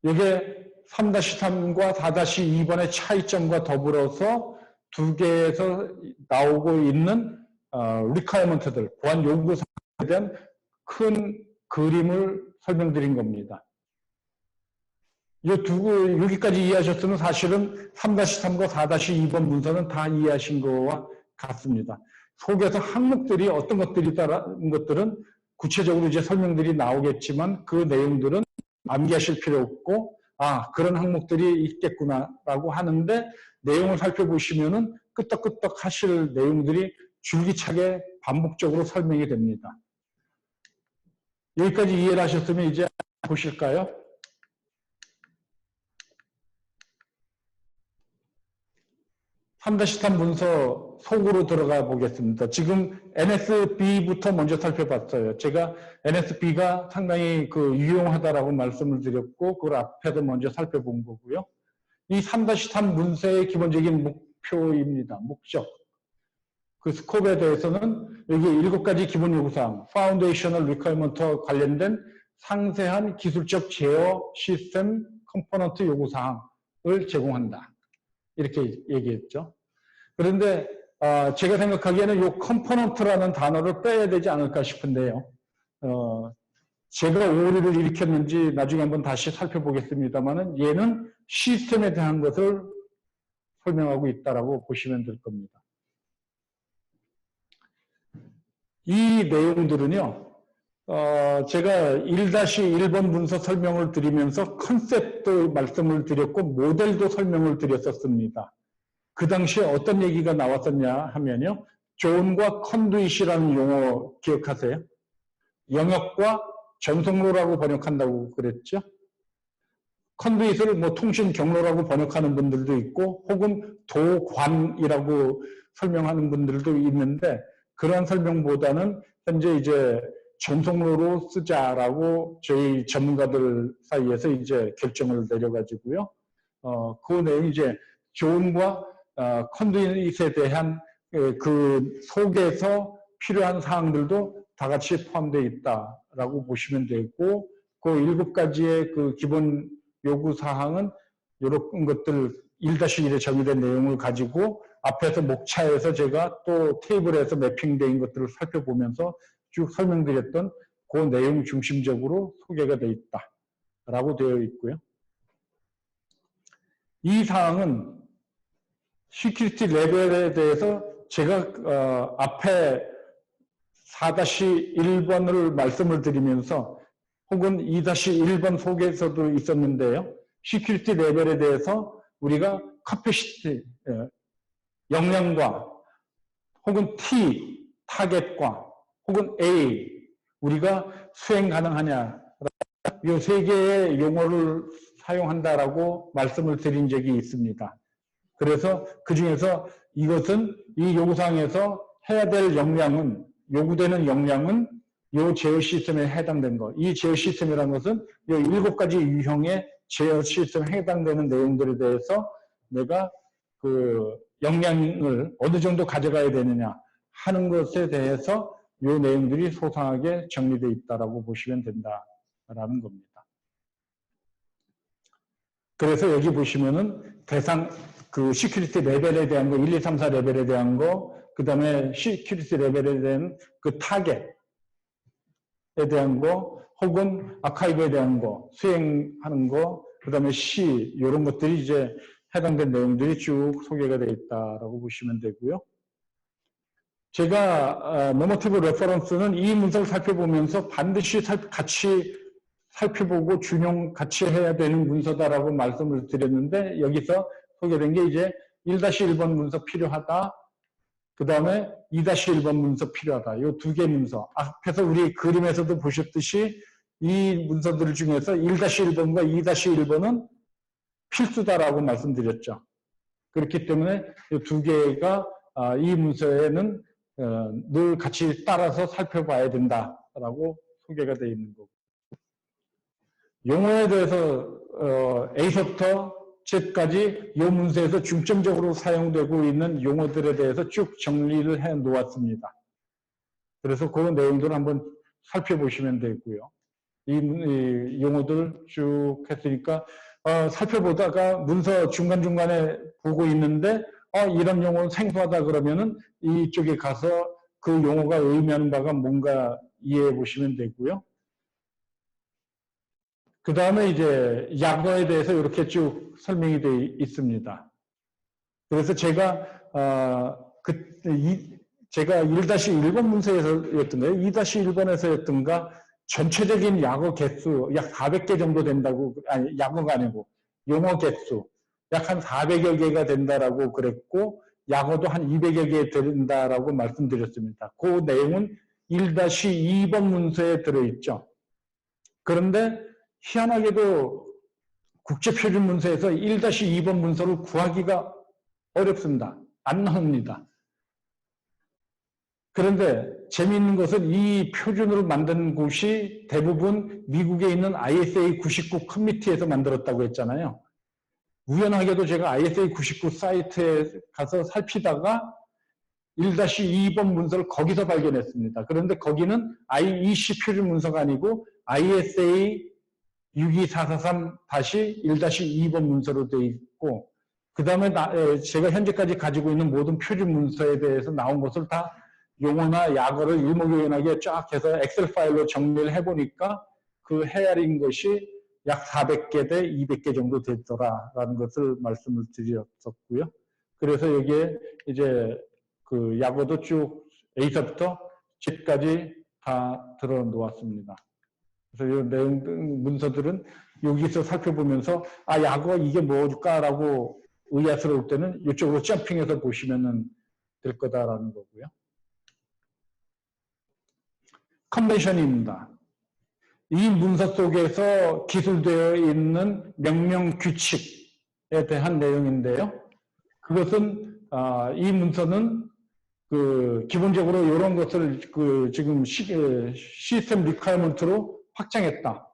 이게 3-3과 4-2번의 차이점과 더불어서 2개에서 나오고 있는 리퀘어먼트들, 보안 요구사항에 대한 큰 그림을 설명드린 겁니다. 여기까지 이해하셨으면 사실은 3-3과 4-2번 문서는 다 이해하신 거와 같습니다. 속에서 항목들이 어떤 것들이다라는 것들은 구체적으로 이제 설명들이 나오겠지만 그 내용들은 암기하실 필요 없고 그런 항목들이 있겠구나라고 하는데 내용을 살펴보시면은 끄떡끄떡 하실 내용들이 줄기차게 반복적으로 설명이 됩니다. 여기까지 이해를 하셨으면 이제 보실까요? (3-3) 문서 속으로 들어가 보겠습니다. 지금 NSB부터 먼저 살펴봤어요. 제가 NSB가 상당히 유용하다라고 말씀을 드렸고, 그걸 앞에서 먼저 살펴본 거고요. 이 3-3 문서의 기본적인 목표입니다. 목적. 그 스콥에 대해서는 여기 7가지 기본 요구사항, 파운데이셔널 리퀘어먼트와 관련된 상세한 기술적 제어 시스템 컴포넌트 요구사항을 제공한다. 이렇게 얘기했죠. 그런데 제가 생각하기에는 이 컴포넌트라는 단어를 빼야 되지 않을까 싶은데요. 제가 오류를 일으켰는지 나중에 한번 다시 살펴보겠습니다만은 얘는 시스템에 대한 것을 설명하고 있다라고 보시면 될 겁니다. 이 내용들은요, 제가 1-1번 문서 설명을 드리면서 컨셉도 말씀을 드렸고 모델도 설명을 드렸었습니다. 그 당시에 어떤 얘기가 나왔었냐 하면요. 존과 컨두잇이라는 용어 기억하세요? 영역과 전송로라고 번역한다고 그랬죠? 컨두잇을 뭐 통신 경로라고 번역하는 분들도 있고 혹은 도관이라고 설명하는 분들도 있는데 그러한 설명보다는 현재 이제 전송로로 쓰자라고 저희 전문가들 사이에서 이제 결정을 내려가지고요. 그 내용이 이제 존과 컨듀잇에 대한 그 속에서 필요한 사항들도 다 같이 포함되어 있다라고 보시면 되고, 그 7가지의 그 기본 요구 사항은 이런 것들 1-1에 정의된 내용을 가지고 앞에서 목차에서 제가 또 테이블에서 매핑된 것들을 살펴보면서 쭉 설명드렸던 그 내용 중심적으로 소개가 되어 있다라고 되어 있고요. 이 사항은 시큐리티 레벨에 대해서 제가 앞에 4-1번을 말씀을 드리면서 혹은 2-1번 속에서도 있었는데요. 시큐리티 레벨에 대해서 우리가 커피시티, 역량과 혹은 T, 타겟과 혹은 A, 우리가 수행 가능하냐, 이 3개의 용어를 사용한다라고 말씀을 드린 적이 있습니다. 그래서 그 중에서 이것은 이 요구사항에서 해야 될 역량은, 요구되는 역량은 이 제어 시스템에 해당된 것. 이 제어 시스템이라는 것은 이 7가지 유형의 제어 시스템에 해당되는 내용들에 대해서 내가 그 역량을 어느 정도 가져가야 되느냐 하는 것에 대해서 이 내용들이 소상하게 정리되어 있다라고 보시면 된다라는 겁니다. 그래서 여기 보시면은 대상, 그 시큐리티 레벨에 대한 거, 1, 2, 3, 4 레벨에 대한 거, 그 다음에 시큐리티 레벨에 대한 그 타겟에 대한 거, 혹은 아카이브에 대한 거, 수행하는 거, 그 다음에 C, 이런 것들이 이제 해당된 내용들이 쭉 소개가 되어 있다라고 보시면 되고요. 제가 노머티브 레퍼런스는 이 문서를 살펴보면서 반드시 같이 살펴보고 준용 같이 해야 되는 문서다라고 말씀을 드렸는데, 여기서 소개된 게 이제 1-1번 문서 필요하다, 그 다음에 2-1번 문서 필요하다. 이 2개 문서. 앞에서 우리 그림에서도 보셨듯이 이 문서들 중에서 1-1번과 2-1번은 필수다라고 말씀드렸죠. 그렇기 때문에 이 2개가 이 문서에는 늘 같이 따라서 살펴봐야 된다라고 소개가 되어 있는 거고. 용어에 대해서 A서부터 Z까지 이 문서에서 중점적으로 사용되고 있는 용어들에 대해서 쭉 정리를 해 놓았습니다. 그래서 그 내용들을 한번 살펴보시면 되고요. 이 용어들 쭉 했으니까 살펴보다가 문서 중간중간에 보고 있는데 이런 용어는 생소하다 그러면은 이쪽에 가서 그 용어가 의미하는 바가 뭔가 이해해 보시면 되고요. 그 다음에 이제 약어에 대해서 이렇게 쭉 설명이 되어 있습니다. 그래서 제가 제가 1-1번 문서에서였던가요? 2-1번에서였던가 전체적인 약어 개수 약 400개 정도 된다고, 아니 약어가 아니고 용어 개수 약 한 400여 개가 된다라고 그랬고, 약어도 한 200여 개 된다라고 말씀드렸습니다. 그 내용은 1-2번 문서에 들어있죠. 그런데 희한하게도 국제표준 문서에서 1-2번 문서를 구하기가 어렵습니다. 안 나옵니다. 그런데 재미있는 것은 이 표준을 만든 곳이 대부분 미국에 있는 ISA 99 커뮤니티에서 만들었다고 했잖아요. 우연하게도 제가 ISA 99 사이트에 가서 살피다가 1-2번 문서를 거기서 발견했습니다. 그런데 거기는 IEC 표준 문서가 아니고 ISA 62443-1-2번 문서로 되어 있고, 그 다음에 제가 현재까지 가지고 있는 모든 표준 문서에 대해서 나온 것을 다 용어나 약어를 일목요연하게 쫙 해서 엑셀 파일로 정리를 해보니까 그 헤아린 것이 약 400개 대 200개 정도 됐더라라는 것을 말씀을 드렸었고요. 그래서 여기에 이제 그 약어도 쭉 A서부터 Z까지 다 들어 놓았습니다. 그래서 이 내용 문서들은 여기서 살펴보면서 약어 이게 뭘까라고 의아스러울 때는 이쪽으로 점핑해서 보시면 될 거다라는 거고요. 컨벤션입니다. 이 문서 속에서 기술되어 있는 명령 규칙에 대한 내용인데요. 그것은 이 문서는 기본적으로 이런 것을 지금 시스템 리퀘어먼트로 확장했다.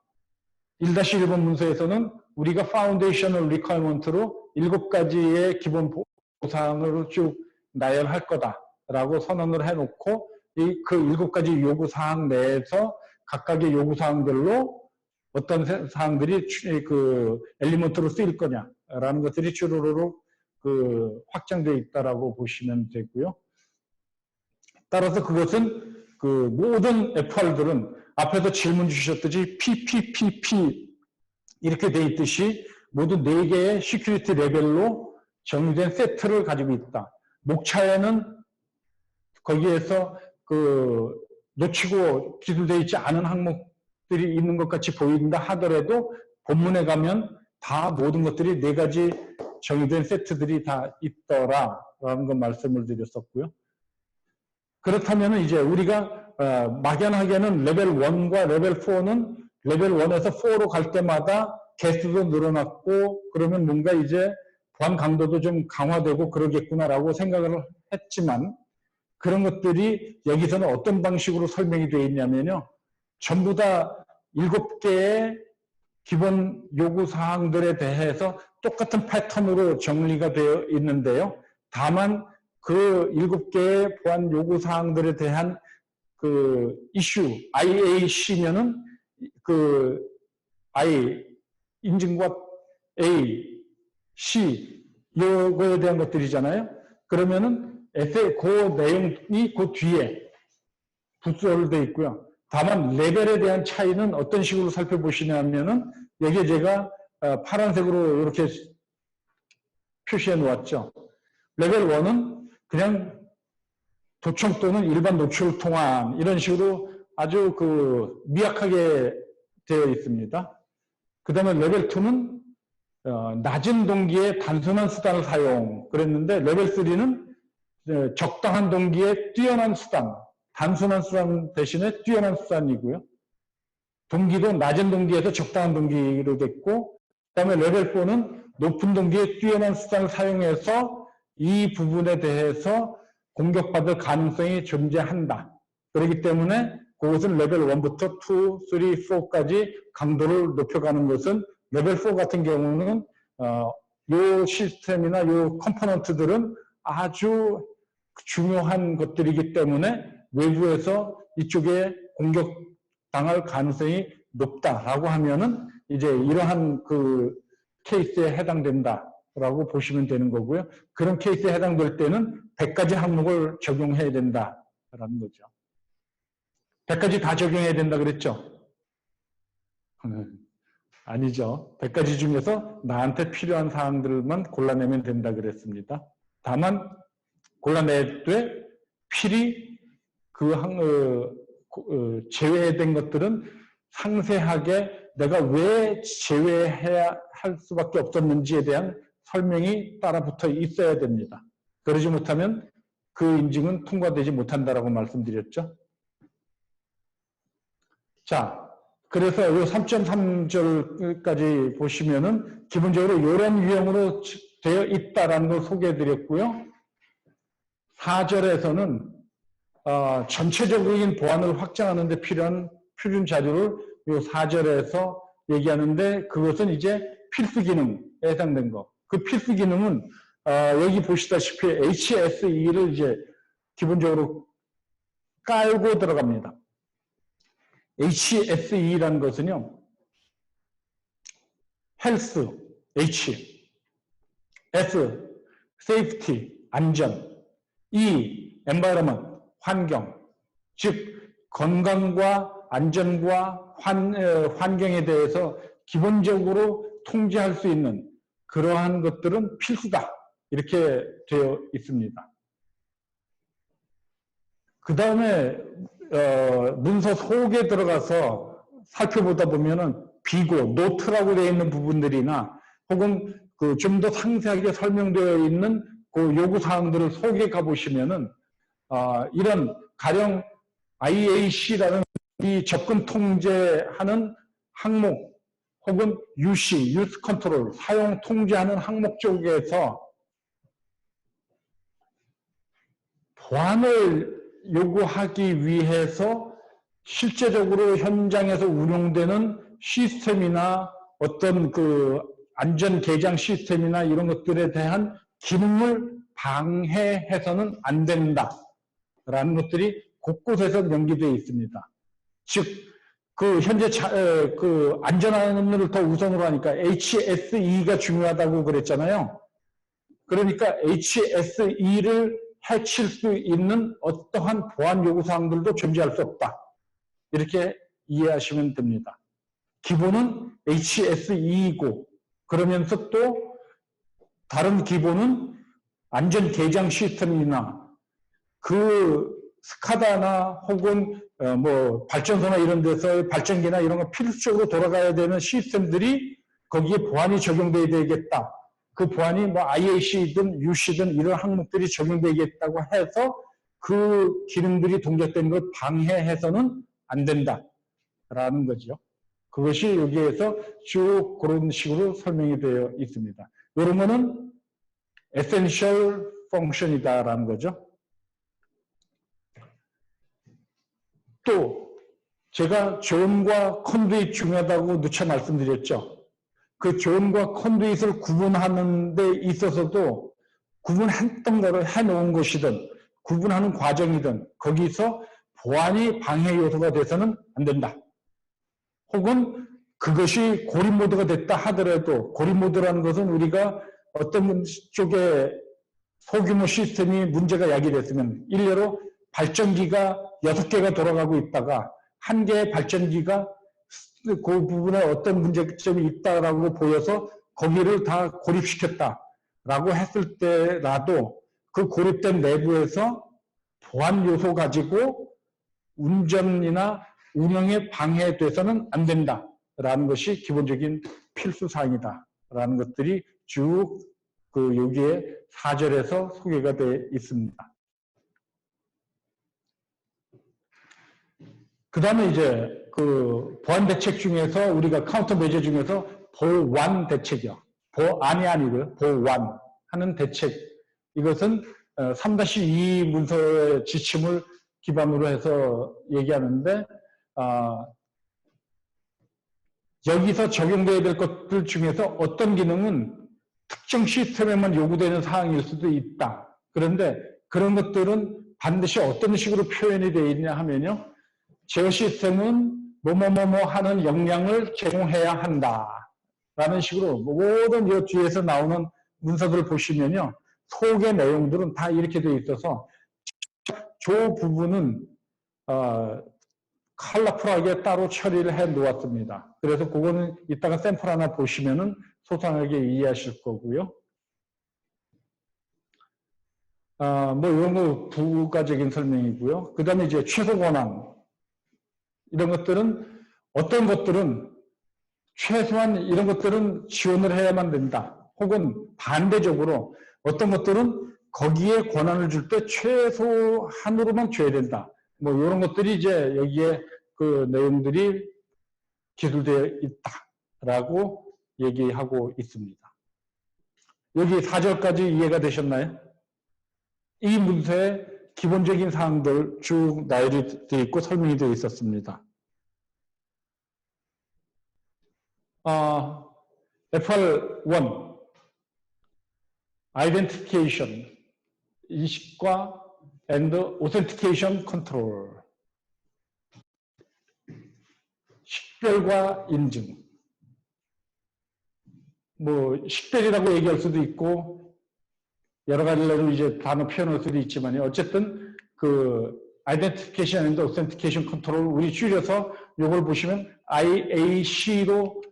1-1번 문서에서는 우리가 파운데이셔널 리퀘어먼트로 7가지의 기본 보상을 쭉 나열할 거다라고 선언을 해놓고 그 7가지 요구사항 내에서 각각의 요구사항들로 어떤 사항들이 엘리먼트로 쓰일 거냐라는 것들이 주로로 확장되어 있다라고 보시면 되고요. 따라서 그것은 모든 FR들은 앞에서 질문 주셨듯이 PPPP 이렇게 돼 있듯이 모두 4개의 시큐리티 레벨로 정의된 세트를 가지고 있다. 목차에는 거기에서 놓치고 기술되어 있지 않은 항목들이 있는 것 같이 보인다 하더라도 본문에 가면 다 모든 것들이 4가지 정의된 세트들이 다 있더라라는 걸 말씀을 드렸었고요. 그렇다면 이제 우리가 막연하게는 레벨 1과 레벨 4는 레벨 1에서 4로 갈 때마다 개수도 늘어났고 그러면 뭔가 이제 보안 강도도 좀 강화되고 그러겠구나라고 생각을 했지만 그런 것들이 여기서는 어떤 방식으로 설명이 되어 있냐면요. 전부 다 7개의 기본 요구사항들에 대해서 똑같은 패턴으로 정리가 되어 있는데요. 다만 그 7개의 보안 요구사항들에 대한 이슈, IAC면은 I, 인증과 A, C, 요거에 대한 것들이잖아요. 그러면은 그 내용이 그 뒤에 부수로 되어 있고요. 다만 레벨에 대한 차이는 어떤 식으로 살펴보시냐면은 여기에 제가 파란색으로 이렇게 표시해 놓았죠. 레벨 1은 그냥 도청 또는 일반 노출 통한 이런 식으로 아주 미약하게 되어 있습니다. 그 다음에 레벨 2는 낮은 동기의 단순한 수단을 사용 그랬는데 레벨 3는 적당한 동기의 뛰어난 수단, 단순한 수단 대신에 뛰어난 수단이고요. 동기도 낮은 동기에서 적당한 동기로 됐고 그 다음에 레벨 4는 높은 동기의 뛰어난 수단을 사용해서 이 부분에 대해서 공격받을 가능성이 존재한다. 그렇기 때문에 그것은 레벨 1부터 2, 3, 4까지 강도를 높여가는 것은 레벨 4 같은 경우는 이 시스템이나 이 컴포넌트들은 아주 중요한 것들이기 때문에 외부에서 이쪽에 공격당할 가능성이 높다라고 하면은 이제 이러한 케이스에 해당된다라고 보시면 되는 거고요. 그런 케이스에 해당될 때는 100가지 항목을 적용해야 된다라는 거죠. 100가지 다 적용해야 된다 그랬죠? 아니죠. 100가지 중에서 나한테 필요한 사항들만 골라내면 된다 그랬습니다. 다만 골라내되 필히 제외된 것들은 상세하게 내가 왜 제외해야 할 수밖에 없었는지에 대한 설명이 따라붙어 있어야 됩니다. 그러지 못하면 그 인증은 통과되지 못한다라고 말씀드렸죠. 자, 그래서 이 3.3절까지 보시면은 기본적으로 이런 유형으로 되어 있다라는 걸 소개해 드렸고요. 4절에서는 전체적인 보안을 확장하는 데 필요한 표준 자료를 이 4절에서 얘기하는데 그것은 이제 필수 기능에 해당된 거. 그 필수 기능은 여기 보시다시피 HSE를 이제 기본적으로 깔고 들어갑니다. HSE라는 것은요, 헬스, H, S, 세이프티, 안전, E, environment, 환경, 즉 건강과 안전과 환경에 대해서 기본적으로 통제할 수 있는 그러한 것들은 필수다. 이렇게 되어 있습니다. 그 다음에 문서 속에 들어가서 살펴보다 보면은 비고, 노트라고 되어 있는 부분들이나 혹은 좀 더 상세하게 설명되어 있는 그 요구사항들을 속에 가보시면은 이런 가령 IAC라는 이 접근 통제하는 항목 혹은 UC, 유스 컨트롤, 사용 통제하는 항목 쪽에서 보안을 요구하기 위해서 실제적으로 현장에서 운용되는 시스템이나 어떤 그 안전 개장 시스템이나 이런 것들에 대한 기능을 방해해서는 안 된다라는 것들이 곳곳에서 명기되어 있습니다. 즉, 그 현재 그 안전함을 더 우선으로 하니까 HSE가 중요하다고 그랬잖아요. 그러니까 HSE를 해칠 수 있는 어떠한 보안 요구 사항들도 존재할 수 없다. 이렇게 이해하시면 됩니다. 기본은 HSE이고 그러면서 또 다른 기본은 안전 개장 시스템이나 그 스카다나 혹은 뭐 발전소나 이런 데서 발전기나 이런 거 필수적으로 돌아가야 되는 시스템들이 거기에 보안이 적용돼야 되겠다. 그 보안이 뭐 IAC든 UC든 이런 항목들이 적용되겠다고 해서 그 기능들이 동작되는 걸 방해해서는 안 된다라는 거죠. 그것이 여기에서 쭉 그런 식으로 설명이 되어 있습니다. 이런 거는 essential function이다라는 거죠. 또 제가 존과 컨듀잇 중요하다고 누차 말씀드렸죠. 그 존과 컨듀잇을 구분하는 데 있어서도 구분했던 거를 해놓은 것이든 구분하는 과정이든 거기서 보안이 방해 요소가 돼서는 안 된다. 혹은 그것이 고립 모드가 됐다 하더라도 고립 모드라는 것은 우리가 어떤 쪽에 소규모 시스템이 문제가 야기됐으면 일례로 발전기가 6개가 돌아가고 있다가 한 개의 발전기가 그 부분에 어떤 문제점이 있다라고 보여서 거기를 다 고립시켰다라고 했을 때라도 그 고립된 내부에서 보안 요소 가지고 운전이나 운영에 방해돼서는 안 된다라는 것이 기본적인 필수 사항이다라는 것들이 쭉 그 여기에 4절에서 소개가 되어 있습니다. 그 다음에 이제 그 보안 대책 중에서 우리가 카운터 메저 중에서 보완 대책이요. 보안이 아니고요. 보완 하는 대책. 이것은 3-2 문서의 지침을 기반으로 해서 얘기하는데 여기서 적용되어야 될 것들 중에서 어떤 기능은 특정 시스템에만 요구되는 사항일 수도 있다. 그런데 그런 것들은 반드시 어떤 식으로 표현이 되어 있냐 하면요. 제어 시스템은 뭐뭐뭐뭐 하는 역량을 제공해야 한다. 라는 식으로 모든 이 뒤에서 나오는 문서들을 보시면요. 속의 내용들은 다 이렇게 되어 있어서 저 부분은 컬러풀하게 따로 처리를 해 놓았습니다. 그래서 그거는 이따가 샘플 하나 보시면은 소상하게 이해하실 거고요. 뭐 이런 거 부가적인 설명이고요. 그 다음에 이제 최소 권한. 이런 것들은 어떤 것들은 최소한 이런 것들은 지원을 해야만 된다. 혹은 반대적으로 어떤 것들은 거기에 권한을 줄 때 최소한으로만 줘야 된다. 뭐 이런 것들이 이제 여기에 그 내용들이 기술되어 있다라고 얘기하고 있습니다. 여기 4절까지 이해가 되셨나요? 이 문서에 기본적인 사항들 쭉 나열이 되어 있고 설명이 되어 있었습니다. FR1 Identification 인식과 and Authentication Control 식별과 인증 뭐 식별이라고 얘기할 수도 있고 여러 가지로 이제 단어 표현할 수도 있지만 어쨌든 그 Identification and Authentication Control 우리 줄여서 이걸 보시면 IAC로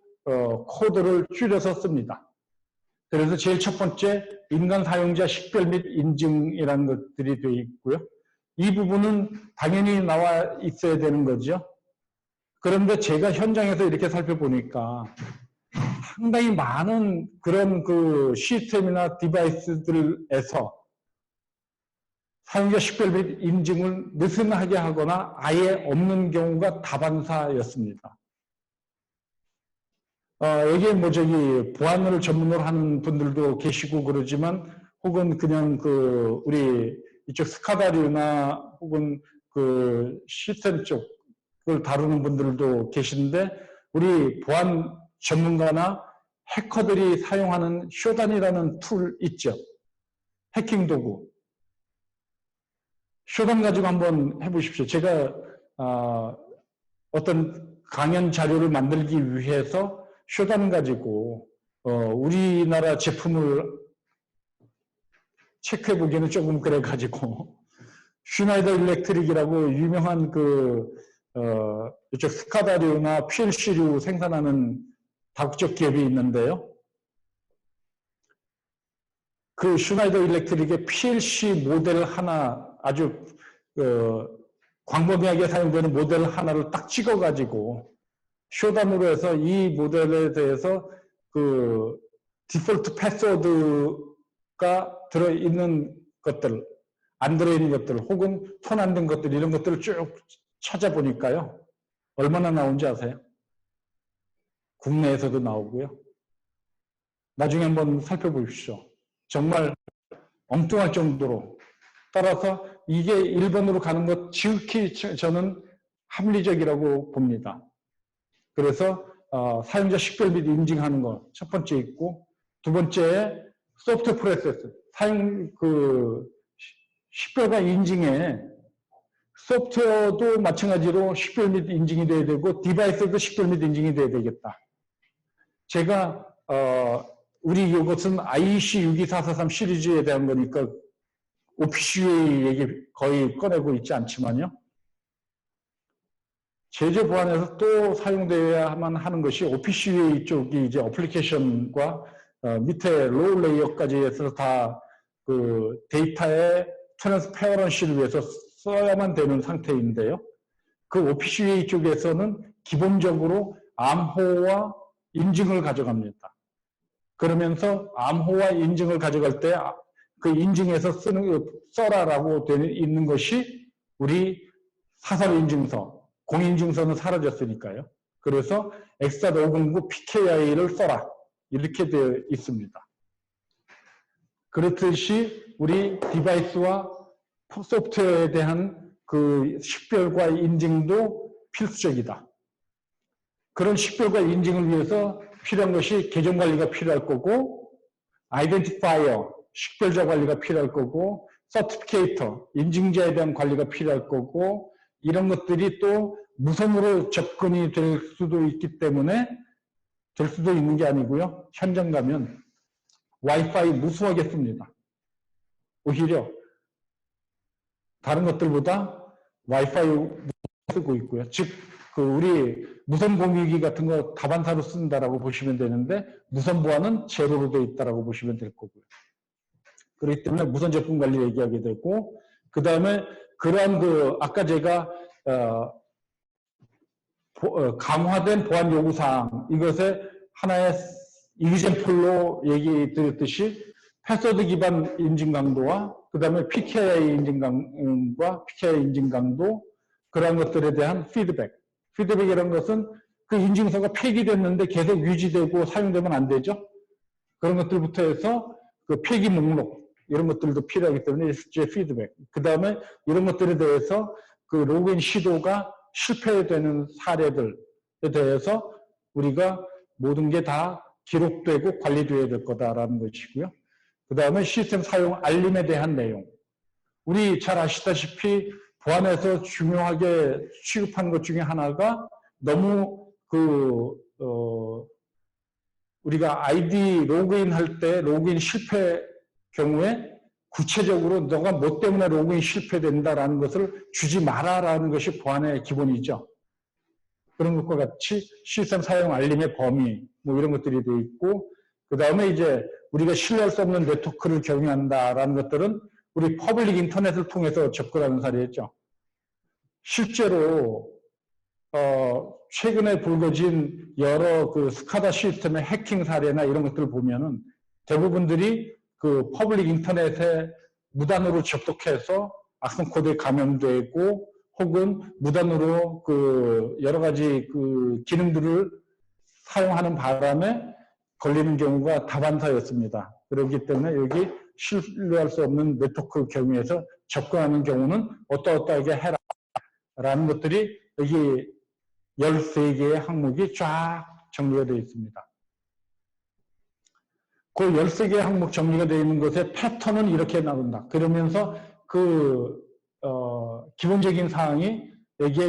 코드를 줄여서 씁니다. 그래서 제일 첫 번째 인간 사용자 식별 및 인증이라는 것들이 되어 있고요. 이 부분은 당연히 나와 있어야 되는 거죠. 그런데 제가 현장에서 이렇게 살펴보니까 상당히 많은 그런 그 시스템이나 디바이스들에서 사용자 식별 및 인증을 느슨하게 하거나 아예 없는 경우가 다반사였습니다. 여기에 뭐 저기 보안을 전문으로 하는 분들도 계시고 그러지만 혹은 그냥 그 우리 이쪽 스카다류나 혹은 그 시스템 쪽을 다루는 분들도 계신데 우리 보안 전문가나 해커들이 사용하는 쇼단이라는 툴 있죠. 해킹 도구. 쇼단 가지고 한번 해보십시오. 제가 어떤 강연 자료를 만들기 위해서 쇼단 가지고 우리나라 제품을 체크해 보기에는 조금 그래가지고 슈나이더 일렉트릭이라고 유명한 이쪽 스카다류나 PLC류 생산하는 다국적 기업이 있는데요. 그 슈나이더 일렉트릭의 PLC 모델 하나, 아주 광범위하게 사용되는 모델 하나를 딱 찍어가지고 쇼단으로 해서 이 모델에 대해서 그 디폴트 패스워드가 들어있는 것들, 안 들어있는 것들, 혹은 손 안 댄 것들, 이런 것들을 쭉 찾아보니까요. 얼마나 나온지 아세요? 국내에서도 나오고요. 나중에 한번 살펴보십시오. 정말 엉뚱할 정도로. 따라서 이게 1번으로 가는 것 지극히 저는 합리적이라고 봅니다. 그래서 사용자 식별 및 인증하는 거 첫 번째 있고, 두 번째 소프트웨어 프로세스, 식별과 인증에 소프트웨어도 마찬가지로 식별 및 인증이 돼야 되고 디바이스도 식별 및 인증이 돼야 되겠다. 제가 우리 이것은 IEC62443 시리즈에 대한 거니까 OPC-UA 얘기 거의 꺼내고 있지 않지만요. 제조 보안에서 또 사용되어야만 하는 것이 OPC-UA 쪽이 이제 어플리케이션과 밑에 로우 레이어까지 해서 다 그 데이터의 트랜스페어런시를 위해서 써야만 되는 상태인데요. 그 OPC-UA 쪽에서는 기본적으로 암호화 인증을 가져갑니다. 그러면서 암호화 인증을 가져갈 때 그 인증에서 써라라고 되어 있는 것이 우리 사설 인증서, 공인증서는 사라졌으니까요. 그래서 X.509 PKI를 써라. 이렇게 되어 있습니다. 그렇듯이 우리 디바이스와 소프트웨어에 대한 그 식별과 인증도 필수적이다. 그런 식별과 인증을 위해서 필요한 것이 계정 관리가 필요할 거고, 아이덴티파이어, 식별자 관리가 필요할 거고, 서티피케이터, 인증자에 대한 관리가 필요할 거고, 이런 것들이 또 무선으로 접근이 될 수도 있기 때문에 될 수도 있는 게 아니고요. 현장 가면 와이파이 무수하게 씁니다. 오히려 다른 것들보다 와이파이 쓰고 있고요. 즉, 우리 무선 공유기 같은 거 다반사로 쓴다라고 보시면 되는데 무선 보안은 제로로 되어 있다라고 보시면 될 거고요. 그렇기 때문에 무선 접근 관리 얘기하게 되고, 그 다음에 그러한 아까 제가 강화된 보안 요구사항, 이것의 하나의 이그젠플로 얘기 드렸듯이 패스워드 기반 인증 강도와 그 다음에 PKI 인증 강과 PKI 인증 강도, 그러한 것들에 대한 피드백이라는 것은 그 인증서가 폐기됐는데 계속 유지되고 사용되면 안 되죠. 그런 것들부터 해서 그 폐기 목록, 이런 것들도 필요하기 때문에 실제 피드백. 그 다음에 이런 것들에 대해서 그 로그인 시도가 실패되는 사례들에 대해서 우리가 모든 게 다 기록되고 관리되어야 될 거다라는 것이고요. 그 다음에 시스템 사용 알림에 대한 내용. 우리 잘 아시다시피 보안에서 중요하게 취급한 것 중에 하나가 너무 우리가 아이디 로그인 할 때 로그인 실패 경우에 구체적으로 너가 뭐 때문에 로그인 실패된다라는 것을 주지 마라라는 것이 보안의 기본이죠. 그런 것과 같이 시스템 사용 알림의 범위, 뭐 이런 것들이 되어 있고, 그 다음에 이제 우리가 신뢰할 수 없는 네트워크를 경유한다라는 것들은 우리 퍼블릭 인터넷을 통해서 접근하는 사례였죠. 실제로 최근에 불거진 여러 그 스카다 시스템의 해킹 사례나 이런 것들을 보면은 대부분들이 그 퍼블릭 인터넷에 무단으로 접속해서 악성 코드에 감염되고, 혹은 무단으로 그 여러 가지 그 기능들을 사용하는 바람에 걸리는 경우가 다반사였습니다. 그렇기 때문에 여기 신뢰할 수 없는 네트워크 경우에서 접근하는 경우는 어떠하게 해라 라는 것들이 여기 13개의 항목이 쫙 정리가 되어 있습니다. 그 13개의 항목 정리가 되어 있는 것의 패턴은 이렇게 나온다. 그러면서 기본적인 사항이 여기에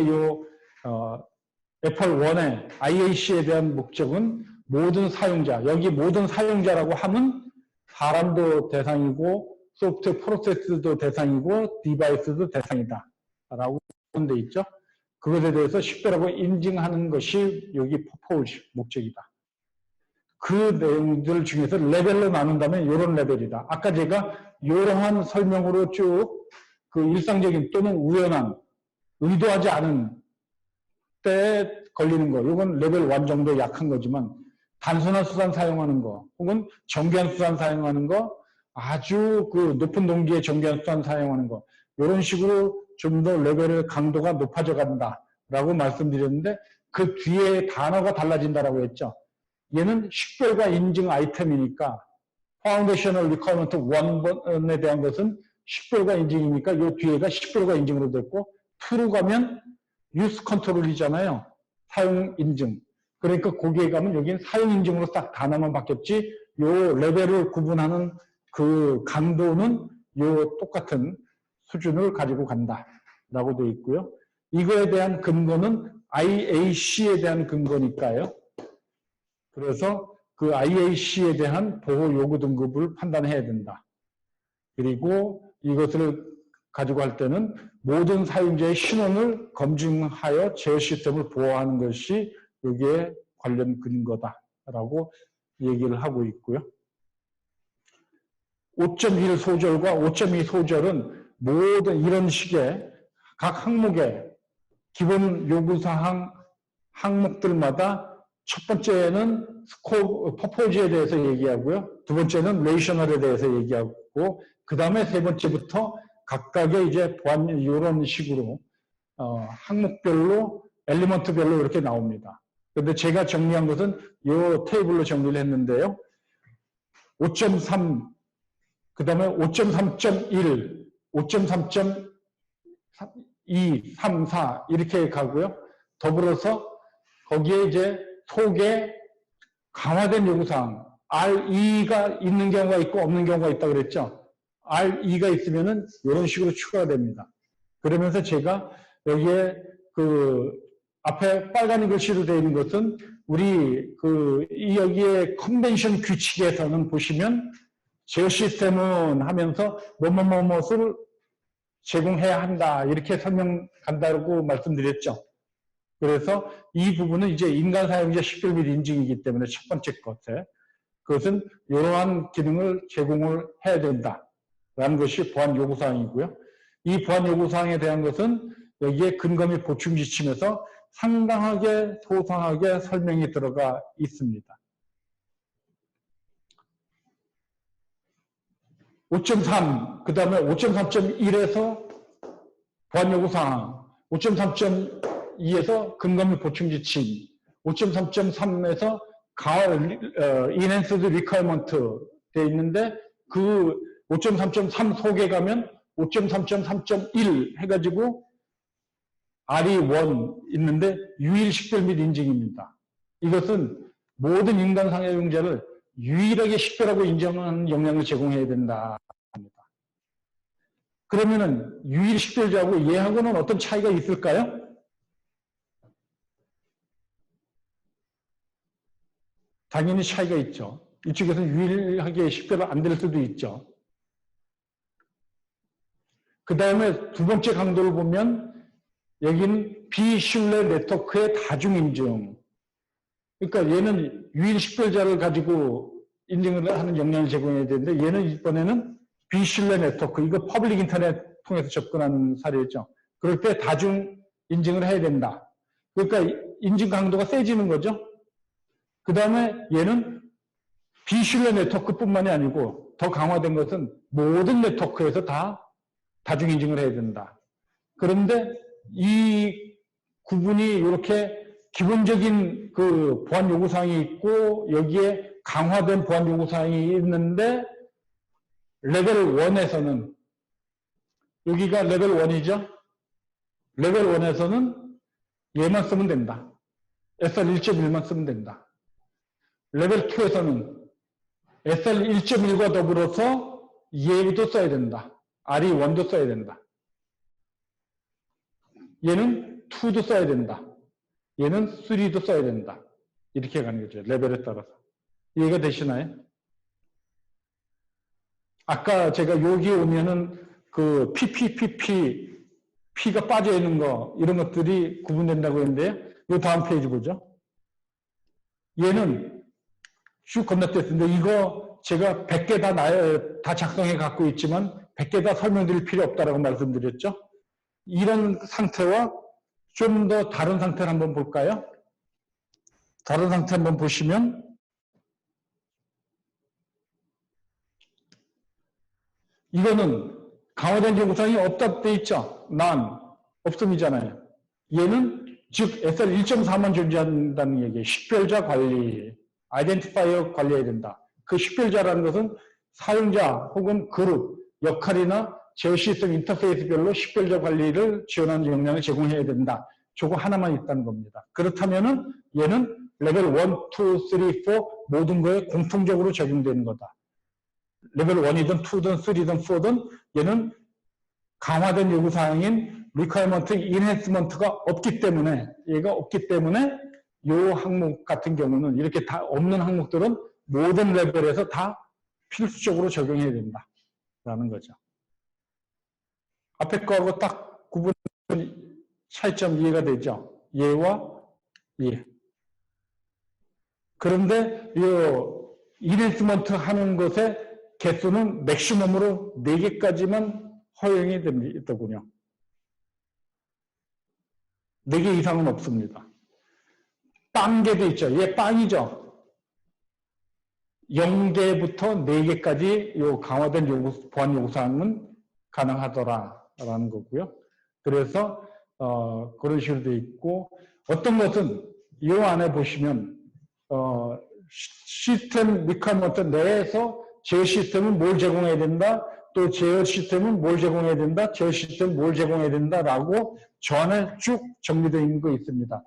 애플 1의 IAC에 대한 목적은 모든 사용자, 여기 모든 사용자라고 하면 사람도 대상이고 소프트웨어 프로세스도 대상이고 디바이스도 대상이다 라고 돼 있죠. 그것에 대해서 식별하고 인증하는 것이 여기 퍼포즈 목적이다. 그 내용들 중에서 레벨로 나눈다면 이런 레벨이다. 아까 제가 이러한 설명으로 쭉 그 일상적인 또는 우연한 의도하지 않은 때에 걸리는 거, 이건 레벨 1 정도 약한 거지만 단순한 수단 사용하는 거 혹은 정교한 수단 사용하는 거, 아주 그 높은 동기의 정교한 수단 사용하는 거, 이런 식으로 좀 더 레벨의 강도가 높아져 간다라고 말씀드렸는데 그 뒤에 단어가 달라진다라고 했죠. 얘는 식별과 인증 아이템이니까 파운데이셔널 리퀘어먼트 1번에 대한 것은 식별과 인증이니까 이 뒤에가 식별과 인증으로 됐고 2로 가면 유스 컨트롤이잖아요. 사용 인증. 그러니까 거기에 가면 여기는 사용 인증으로 딱 단어만 바뀌었지 요 레벨을 구분하는 그 강도는 요 똑같은 수준을 가지고 간다라고 되어 있고요. 이거에 대한 근거는 IAC에 대한 근거니까요. 그래서 그 IAC에 대한 보호 요구 등급을 판단해야 된다. 그리고 이것을 가지고 할 때는 모든 사용자의 신원을 검증하여 제어 시스템을 보호하는 것이 여기에 관련 근거다라고 얘기를 하고 있고요. 5.1 소절과 5.2 소절은 모든 이런 식의 각 항목의 기본 요구사항 항목들마다 첫 번째는 퍼포즈에 대해서 얘기하고요. 두 번째는 레이셔널에 대해서 얘기하고 그 다음에 세 번째부터 각각의 이제 보안 이런 식으로 항목별로 엘리먼트별로 이렇게 나옵니다. 그런데 제가 정리한 것은 이 테이블로 정리를 했는데요. 5.3 그 다음에 5.3.1 5.3.2 3, 4 이렇게 가고요. 더불어서 거기에 이제 속에 강화된 요구사항 RE가 있는 경우가 있고 없는 경우가 있다고 그랬죠. RE가 있으면은 이런 식으로 추가가 됩니다. 그러면서 제가 여기에 그 앞에 빨간 글씨로 되어 있는 것은 우리 그 여기에 컨벤션 규칙에서는 보시면 제어 시스템은 하면서 뭐뭐뭐뭐를 제공해야 한다 이렇게 설명한다고 말씀드렸죠. 그래서 이 부분은 이제 인간 사용자 식별 및 인증이기 때문에 첫 번째 것에 그것은 이러한 기능을 제공을 해야 된다라는 것이 보안 요구사항이고요. 이 보안 요구사항에 대한 것은 여기에 근거 및 보충 지침에서 상당하게 소상하게 설명이 들어가 있습니다. 5.3, 그 다음에 5.3.1에서 보안 요구사항, 5.3.2에서 근거 및 보충 지침, 5.3.3에서 enhanced requirement 되어 있는데 그 5.3.3 속에 가면 5.3.3.1 해가지고 RE1 있는데 유일 식별 및 인증입니다. 이것은 모든 인간 사용자를 유일하게 식별하고 인정하는 역량을 제공해야 된다. 그러면은 유일 식별자하고 얘하고는 어떤 차이가 있을까요? 당연히 차이가 있죠. 이쪽에서는 유일하게 식별을 안 될 수도 있죠. 그 다음에 두 번째 강도를 보면 여기는 비신뢰 네트워크의 다중인증. 그러니까 얘는 유일 식별자를 가지고 인증을 하는 역량을 제공해야 되는데 얘는 이번에는 비신뢰 네트워크, 이거 퍼블릭 인터넷 통해서 접근하는 사례죠. 그럴 때 다중 인증을 해야 된다. 그러니까 인증 강도가 세지는 거죠. 그 다음에 얘는 비신뢰 네트워크뿐만이 아니고 더 강화된 것은 모든 네트워크에서 다 다중 인증을 해야 된다. 그런데 이 구분이 이렇게 기본적인 그 보안 요구사항이 있고 여기에 강화된 보안 요구사항이 있는데 레벨 1에서는 여기가 레벨 1이죠? 레벨 1에서는 얘만 쓰면 된다. SR 1.1만 쓰면 된다. 레벨 2에서는 SR 1.1과 더불어서 얘도 써야 된다. RE1도 써야 된다. 얘는 2도 써야 된다. 얘는 3도 써야 된다. 이렇게 가는 거죠. 레벨에 따라서. 이해가 되시나요? 아까 제가 여기 오면은 그 P가 빠져 있는 거, 이런 것들이 구분된다고 했는데, 이 다음 페이지 보죠. 얘는 쭉 건너뛰었는데, 이거 제가 100개 다 작성해 갖고 있지만, 100개 다 설명드릴 필요 없다라고 말씀드렸죠. 이런 상태와 좀 더 다른 상태를 한번 볼까요? 다른 상태 한번 보시면, 이거는 강화된 요구사항이 없다 돼 있죠? 없음이잖아요. 얘는 즉 SR 1.4만 존재한다는 얘기예요. 식별자 관리, 아이덴티파이어 관리해야 된다. 그 식별자라는 것은 사용자 혹은 그룹, 역할이나 제어 시스템 인터페이스별로 식별자 관리를 지원하는 역량을 제공해야 된다. 저거 하나만 있다는 겁니다. 그렇다면은 얘는 레벨 1, 2, 3, 4 모든 거에 공통적으로 적용되는 거다. 레벨 1이든 2든 3든 4든 얘는 강화된 요구사항인 requirement enhancement가 없기 때문에 얘가 없기 때문에 이 항목 같은 경우는 이렇게 다 없는 항목들은 모든 레벨에서 다 필수적으로 적용해야 된다라는 거죠. 앞에 거하고 딱 구분 차이점 이해가 되죠? 얘와 얘. 그런데 이 enhancement 하는 것에 개수는 맥시멈으로 4개까지만 허용이 되더군요. 4개 이상은 없습니다. 빵개도 있죠. 얘 빵이죠. 0개부터 4개까지 요 강화된 보안 요구사항은 가능하더라라는 거고요. 그래서 그런 식으로 되어 있고, 어떤 것은 이 안에 보시면 시스템 리퀘어먼트 내에서 제어 시스템은 뭘 제공해야 된다, 또 제어 시스템은 뭘 제공해야 된다, 제어 시스템은 뭘 제공해야 된다라고 저 안에 쭉 정리되어 있는 거 있습니다.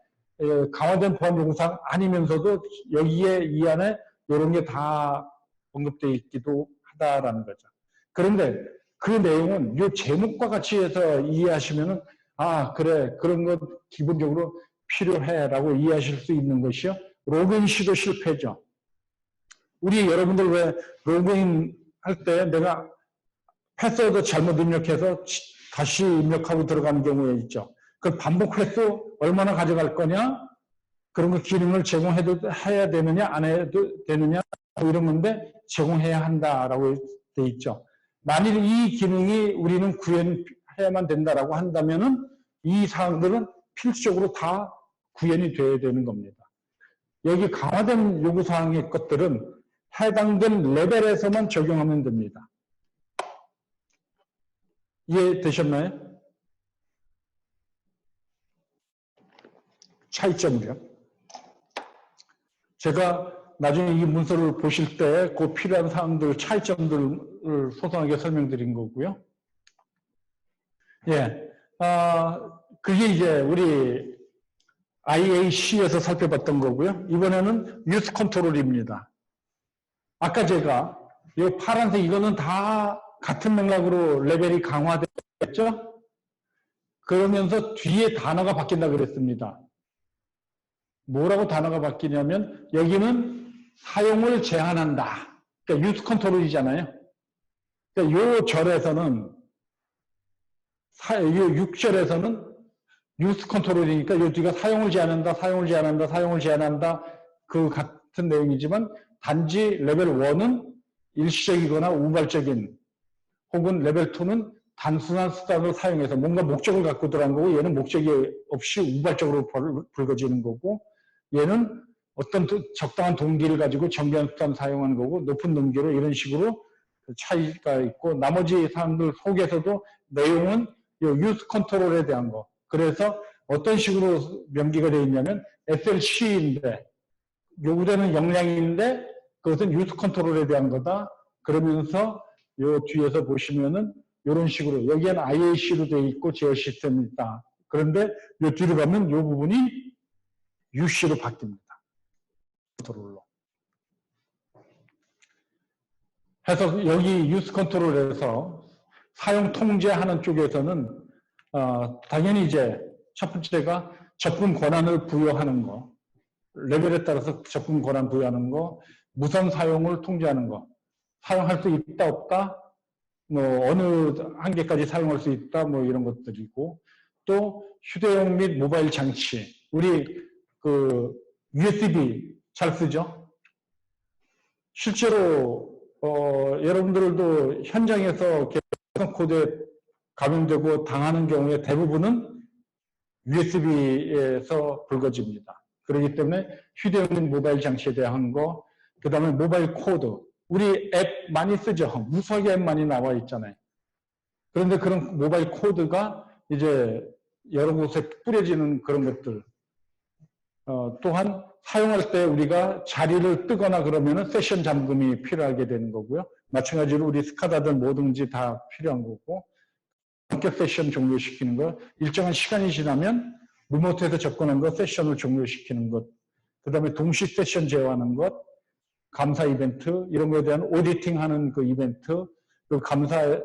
강화된 보안 요구사항 아니면서도 여기에 이 안에 이런 게 다 언급되어 있기도 하다라는 거죠. 그런데 그 내용은 이 제목과 같이 해서 이해하시면은 그래, 그런 것 기본적으로 필요해라고 이해하실 수 있는 것이요. 로그인 시도 실패죠. 우리 여러분들 왜 로그인 할 때 내가 패스워드 잘못 입력해서 다시 입력하고 들어가는 경우에 있죠. 그 반복 횟수 얼마나 가져갈 거냐? 그런 거 기능을 제공해야 되느냐, 안 해도 되느냐, 이런 건데 제공해야 한다라고 돼 있죠. 만일 이 기능이 우리는 구현해야만 된다라고 한다면은 이 사항들은 필수적으로 다 구현이 돼야 되는 겁니다. 여기 강화된 요구사항의 것들은 해당된 레벨에서만 적용하면 됩니다. 이해되셨나요? 차이점이요. 제가 나중에 이 문서를 보실 때 그 필요한 사항들, 차이점들을 소상하게 설명드린 거고요. 예, 그게 이제 우리 IAC에서 살펴봤던 거고요. 이번에는 유스 컨트롤입니다. 아까 제가 이 파란색 이거는 다 같은 맥락으로 레벨이 강화됐죠? 그러면서 뒤에 단어가 바뀐다 그랬습니다. 뭐라고 단어가 바뀌냐면 여기는 사용을 제한한다. 그러니까 유스 컨트롤이잖아요. 그러니까 요 절에서는 요 6절에서는 유스 컨트롤이니까 요 뒤가 사용을 제한한다, 사용을 제한한다, 사용을 제한한다 그 같은 내용이지만 단지 레벨 1은 일시적이거나 우발적인 혹은 레벨 2는 단순한 수단을 사용해서 뭔가 목적을 갖고 들어간 거고 얘는 목적이 없이 우발적으로 불거지는 거고 얘는 어떤 적당한 동기를 가지고 정교한 수단 사용하는 거고 높은 동기로 이런 식으로 차이가 있고 나머지 사람들 속에서도 내용은 유스 컨트롤에 대한 거. 그래서 어떤 식으로 명기가 되어 있냐면 SLC인데 요구되는 역량인데 그것은 유스 컨트롤에 대한 거다. 그러면서 요 뒤에서 보시면은 이런 식으로 여기에는 IAC로 되어 있고 제어 시스템이 있다. 그런데 요 뒤로 가면 요 부분이 UC로 바뀝니다. 컨트롤러. 해서 여기 유스 컨트롤에서 사용 통제하는 쪽에서는 당연히 이제 첫 번째가 접근 권한을 부여하는 거, 레벨에 따라서 접근 권한 부여하는 거, 무선 사용을 통제하는 거, 사용할 수 있다 없다, 뭐 어느 한계까지 사용할 수 있다, 뭐 이런 것들이고, 또 휴대용 및 모바일 장치, 우리 그 USB 잘 쓰죠? 실제로 여러분들도 현장에서 개성 코드에 감염되고 당하는 경우에 대부분은 USB에서 불거집니다. 그렇기 때문에 휴대용 및 모바일 장치에 대한 거, 그 다음에 모바일 코드, 우리 앱 많이 쓰죠? 무수하게 앱 많이 나와 있잖아요. 그런데 그런 모바일 코드가 이제 여러 곳에 뿌려지는 그런 것들, 또한 사용할 때 우리가 자리를 뜨거나 그러면은 세션 잠금이 필요하게 되는 거고요. 마찬가지로 우리 스카다든 뭐든지 다 필요한 거고, 본격 세션 종료시키는 거, 일정한 시간이 지나면 리모트에서 접근한 것, 세션을 종료시키는 것, 그 다음에 동시 세션 제어하는 것, 감사 이벤트, 이런 거에 대한 오디팅 하는 그 이벤트, 그 감사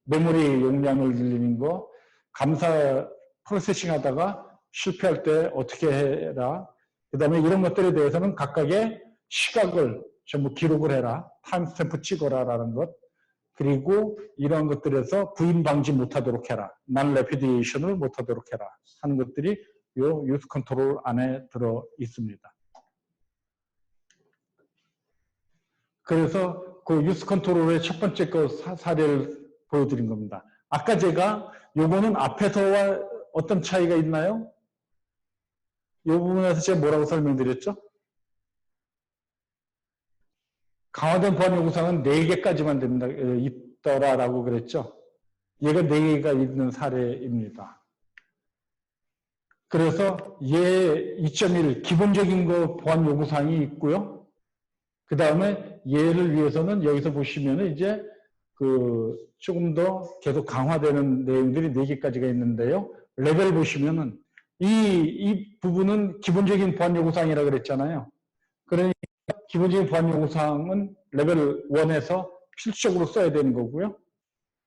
메모리 용량을 늘리는 거, 감사 프로세싱 하다가 실패할 때 어떻게 해라. 그 다음에 이런 것들에 대해서는 각각의 시각을 전부 기록을 해라. 타임스탬프 찍어라 라는 것. 그리고 이런 것들에서 부인 방지 못하도록 해라. 난 레피디에이션을 못하도록 해라. 하는 것들이 이 유스 컨트롤 안에 들어 있습니다. 그래서 그 유스 컨트롤의 첫 번째 그 사례를 보여드린 겁니다. 아까 제가 요거는 앞에서와 어떤 차이가 있나요? 이 부분에서 제가 뭐라고 설명드렸죠? 강화된 보안 요구사항은 4개까지만 된다, 있더라라고 그랬죠? 얘가 4개가 있는 사례입니다. 그래서 얘 2.1 기본적인 거 보안 요구사항이 있고요. 그 다음에 얘를 위해서는 여기서 보시면은 이제 그 조금 더 계속 강화되는 내용들이 4개까지가 있는데요. 레벨 보시면은 이 부분은 기본적인 보안 요구사항이라고 그랬잖아요. 그러니까 기본적인 보안 요구사항은 레벨 1에서 필수적으로 써야 되는 거고요.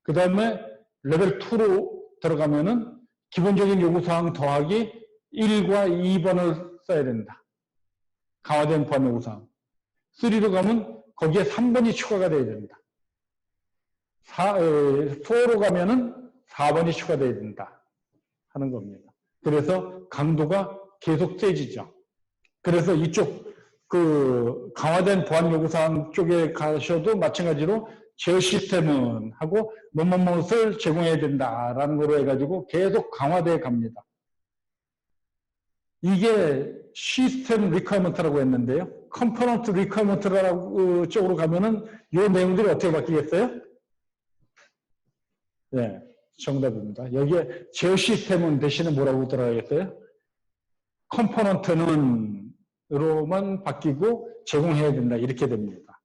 그 다음에 레벨 2로 들어가면은 기본적인 요구사항 더하기 1과 2번을 써야 된다. 강화된 보안 요구사항. 3로 가면 거기에 3번이 추가가 돼야 된다. 4로 가면은 4번이 추가돼야 된다. 하는 겁니다. 그래서 강도가 계속 세지죠. 그래서 이쪽 그 강화된 보안 요구사항 쪽에 가셔도 마찬가지로 제어 시스템은 하고 뭐뭐뭐를 제공해야 된다라는 거로 해가지고 계속 강화돼 갑니다. 이게 시스템 리퀘어먼트라고 했는데요. 컴포넌트 리퀘어먼트라고 쪽으로 가면은 이 내용들이 어떻게 바뀌겠어요? 네, 정답입니다. 여기에 제어 시스템은 대신에 뭐라고 들어가겠어요? 컴포넌트는 으로만 바뀌고 제공해야 된다. 이렇게 됩니다.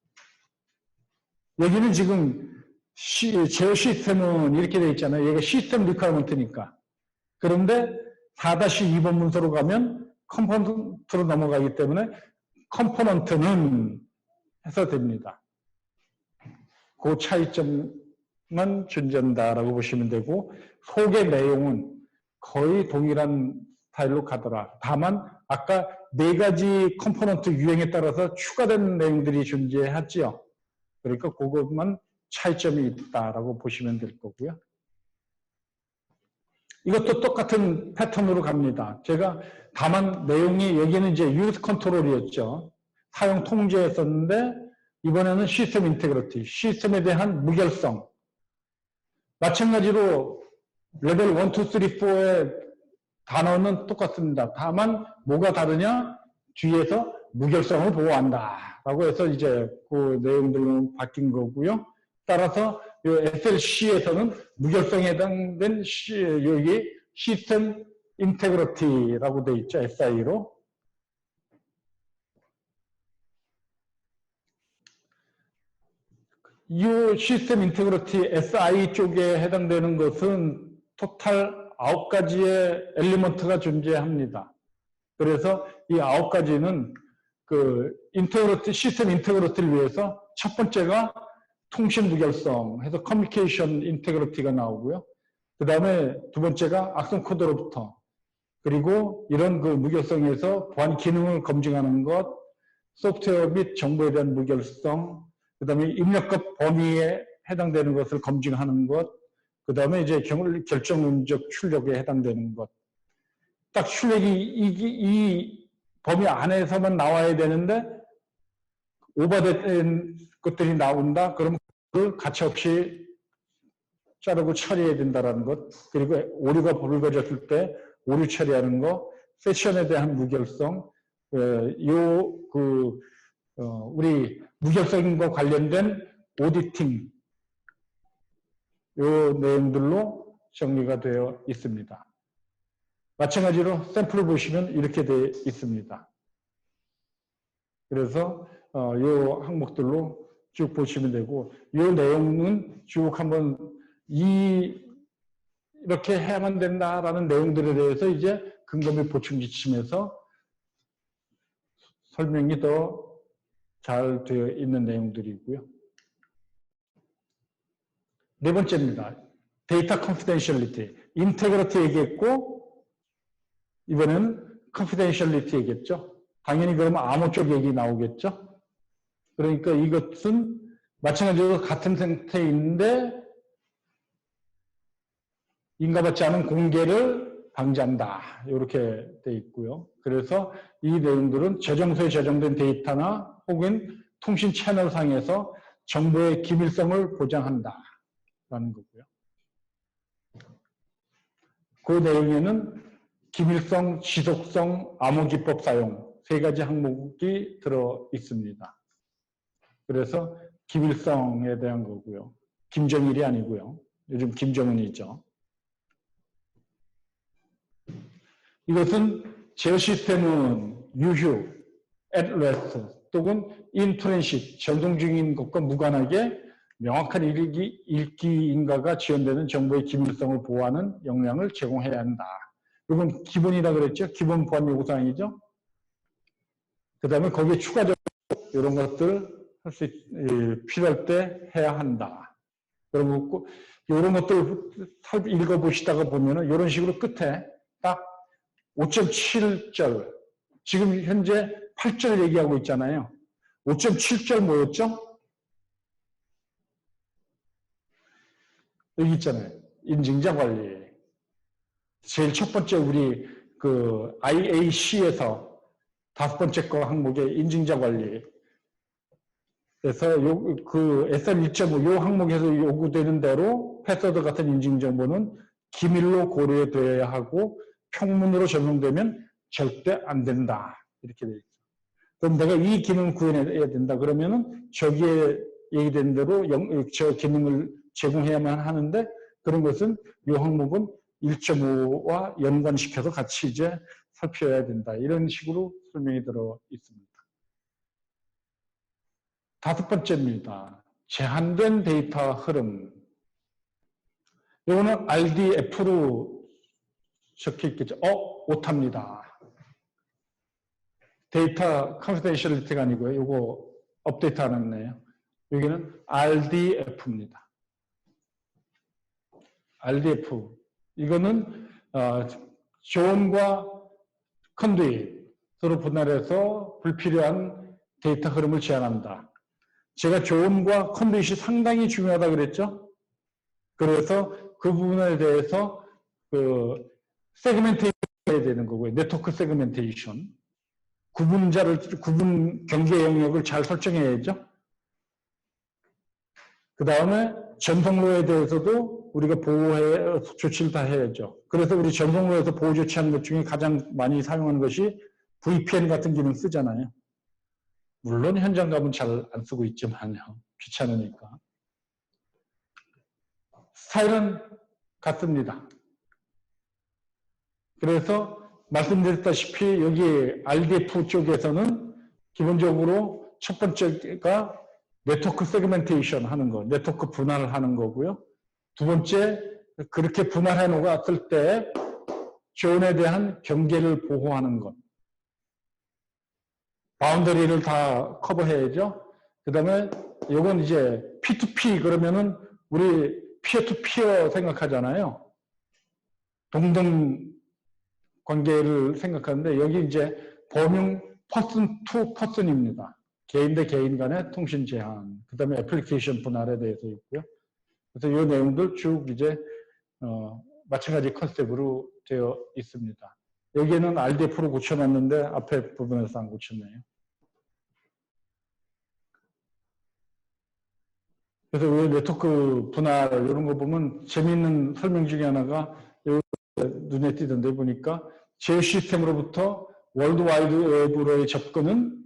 여기는 지금 제어 시스템은 이렇게 되어 있잖아요. 얘가 시스템 리퀘어먼트니까. 그런데 4-2번 문서로 가면 컴포넌트로 넘어가기 때문에 컴포넌트는 해서 됩니다. 그 차이점만 존재한다라고 보시면 되고 속의 내용은 거의 동일한 스타일로 가더라. 다만 아까 4가지 컴포넌트 유형에 따라서 추가된 내용들이 존재하지요. 그러니까 그것만 차이점이 있다라고 보시면 될 거고요. 이것도 똑같은 패턴으로 갑니다. 제가 다만 내용이 여기는 이제 유스 컨트롤이었죠. 사용 통제였었는데 이번에는 시스템 인테그리티, 시스템에 대한 무결성. 마찬가지로 레벨 1, 2, 3, 4의 단어는 똑같습니다. 다만 뭐가 다르냐? 뒤에서 무결성을 보호한다 라고 해서 이제 그 내용들은 바뀐 거고요. 따라서 이 SLC에서는 무결성에 해당된 여기 시스템 인테그리티라고 되어 있죠. SI로. 이 시스템 인테그리티 SI 쪽에 해당되는 것은 토탈 9가지의 엘리먼트가 존재합니다. 그래서 이 9가지는 그 시스템 인테그리티를 위해서 첫 번째가 통신 무결성 해서 커뮤니케이션 인테그리티가 나오고요. 그 다음에 두 번째가 악성 코드로부터, 그리고 이런 그 무결성에서 보안 기능을 검증하는 것, 소프트웨어 및 정보에 대한 무결성, 그 다음에 입력값 범위에 해당되는 것을 검증하는 것, 그 다음에 이제 결정론적 출력에 해당되는 것. 딱 출력이 이 범위 안에서만 나와야 되는데 오버된 것들이 나온다. 그러면 그걸 가차없이 자르고 처리해야 된다는 것. 그리고 오류가 불거졌을 때 오류 처리하는 거, 세션에 대한 무결성, 우리 무결성과 관련된 오디팅, 요 내용들로 정리가 되어 있습니다. 마찬가지로 샘플을 보시면 이렇게 되어 있습니다. 그래서 요 항목들로 쭉 보시면 되고, 요 내용은 쭉 한번 이렇게 해야만 된다라는 내용들에 대해서 이제 근거 및 보충 지침에서 설명이 더 잘 되어 있는 내용들이고요. 네 번째입니다. 데이터 컨피덴셜리티. 인테그리티 얘기했고, 이번에는 컨피덴셜리티 얘기했죠. 당연히 그러면 암호 쪽 얘기 나오겠죠. 그러니까 이것은 마찬가지로 같은 상태인데 인가받지 않은 공개를 방지한다. 이렇게 돼 있고요. 그래서 이 내용들은 저장소에 저장된 데이터나 혹은 통신 채널 상에서 정보의 기밀성을 보장한다. 라는 거고요. 그 내용에는 기밀성, 지속성, 암호기법 사용 세 가지 항목이 들어 있습니다. 그래서 기밀성에 대한 거고요. 김정일이 아니고요. 요즘 김정은이죠. 이것은 제어 시스템은 유휴, at rest 또는 in transit, 전동 중인 것과 무관하게 명확한 읽기 인가가 지연되는 정보의 기밀성을 보호하는 역량을 제공해야 한다. 이건 기본이라 그랬죠. 기본 보안 요구사항이죠. 그 다음에 거기에 추가적으로 이런 것들 할 수 필요할 때 해야 한다. 그리고 이런 것들 읽어보시다가 보면은 이런 식으로 끝에 딱 5.7절, 지금 현재 8절 얘기하고 있잖아요. 5.7절 뭐였죠? 여기 있잖아요. 인증자 관리. 제일 첫 번째 우리 그 IAC에서 다섯 번째 거 항목에 인증자 관리. 그래서 그 SR 1.5 요 항목에서 요구되는 대로 패스워드 같은 인증 정보는 기밀로 고려되어야 하고 평문으로 적용되면 절대 안 된다. 이렇게 되어 있죠. 그럼 내가 이 기능을 구현해야 된다. 그러면은 저기에 얘기된 대로 저 기능을 제공해야만 하는데 그런 것은 이 항목은 1.5와 연관시켜서 같이 이제 살펴야 된다. 이런 식으로 설명이 들어 있습니다. 다섯 번째입니다. 제한된 데이터 흐름. 이거는 RDF로 적혀 있겠죠. 오타입니다. 데이터 컨피덴셜리티가 아니고요. 이거 업데이트 안 했네요. 여기는 RDF입니다. RDF. 이거는 존과 컨듀잇으로 분할해서 불필요한 데이터 흐름을 제한한다. 제가 존과 컨듀잇이 상당히 중요하다 그랬죠? 그래서 그 부분에 대해서 그 세그멘테이션 해야 되는 거고요. 네트워크 세그멘테이션. 구분 경계 영역을 잘 설정해야죠. 그 다음에 전송로에 대해서도 우리가 보호해 조치를 다 해야죠. 그래서 우리 전송로에서 보호 조치하는 것 중에 가장 많이 사용하는 것이 VPN 같은 기능 쓰잖아요. 물론 현장 가면 잘 안 쓰고 있지만요. 귀찮으니까. 스타일은 같습니다. 그래서 말씀드렸다시피 여기 RDF 쪽에서는 기본적으로 첫 번째가 네트워크 세그멘테이션 하는 거, 네트워크 분할을 하는 거고요. 두 번째, 그렇게 분할해 놓았을 때 존에 대한 경계를 보호하는 것. 바운더리를 다 커버해야죠. 그 다음에 이건 이제 P2P 그러면은 우리 피어 투 피어 생각하잖아요. 동등 관계를 생각하는데 여기 이제 범용 퍼슨 투 퍼슨입니다. 개인 대 개인 간의 통신 제한, 그 다음에 애플리케이션 분할에 대해서 있고요. 그래서 이 내용들 쭉 이제 마찬가지 컨셉으로 되어 있습니다. 여기에는 RDF로 고쳐놨는데 앞에 부분에서 안 고쳤네요. 그래서 왜 네트워크 분할 이런 거 보면 재미있는 설명 중에 하나가 눈에 띄던데 보니까 제 시스템으로부터 월드와이드 웹으로의 접근은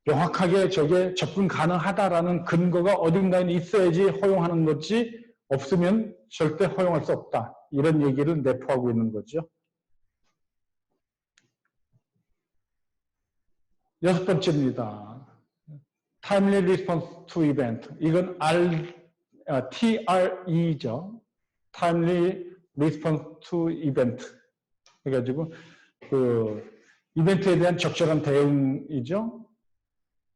명확하게 저게 접근 가능하다라는 근거가 어딘가에 있어야지 허용하는 거지 없으면 절대 허용할 수 없다. 이런 얘기를 내포하고 있는 거죠. 여섯 번째입니다. Timely Response to Event. 이건 TRE죠. Timely Response to Event. 해가지고 그 이벤트에 대한 적절한 대응이죠.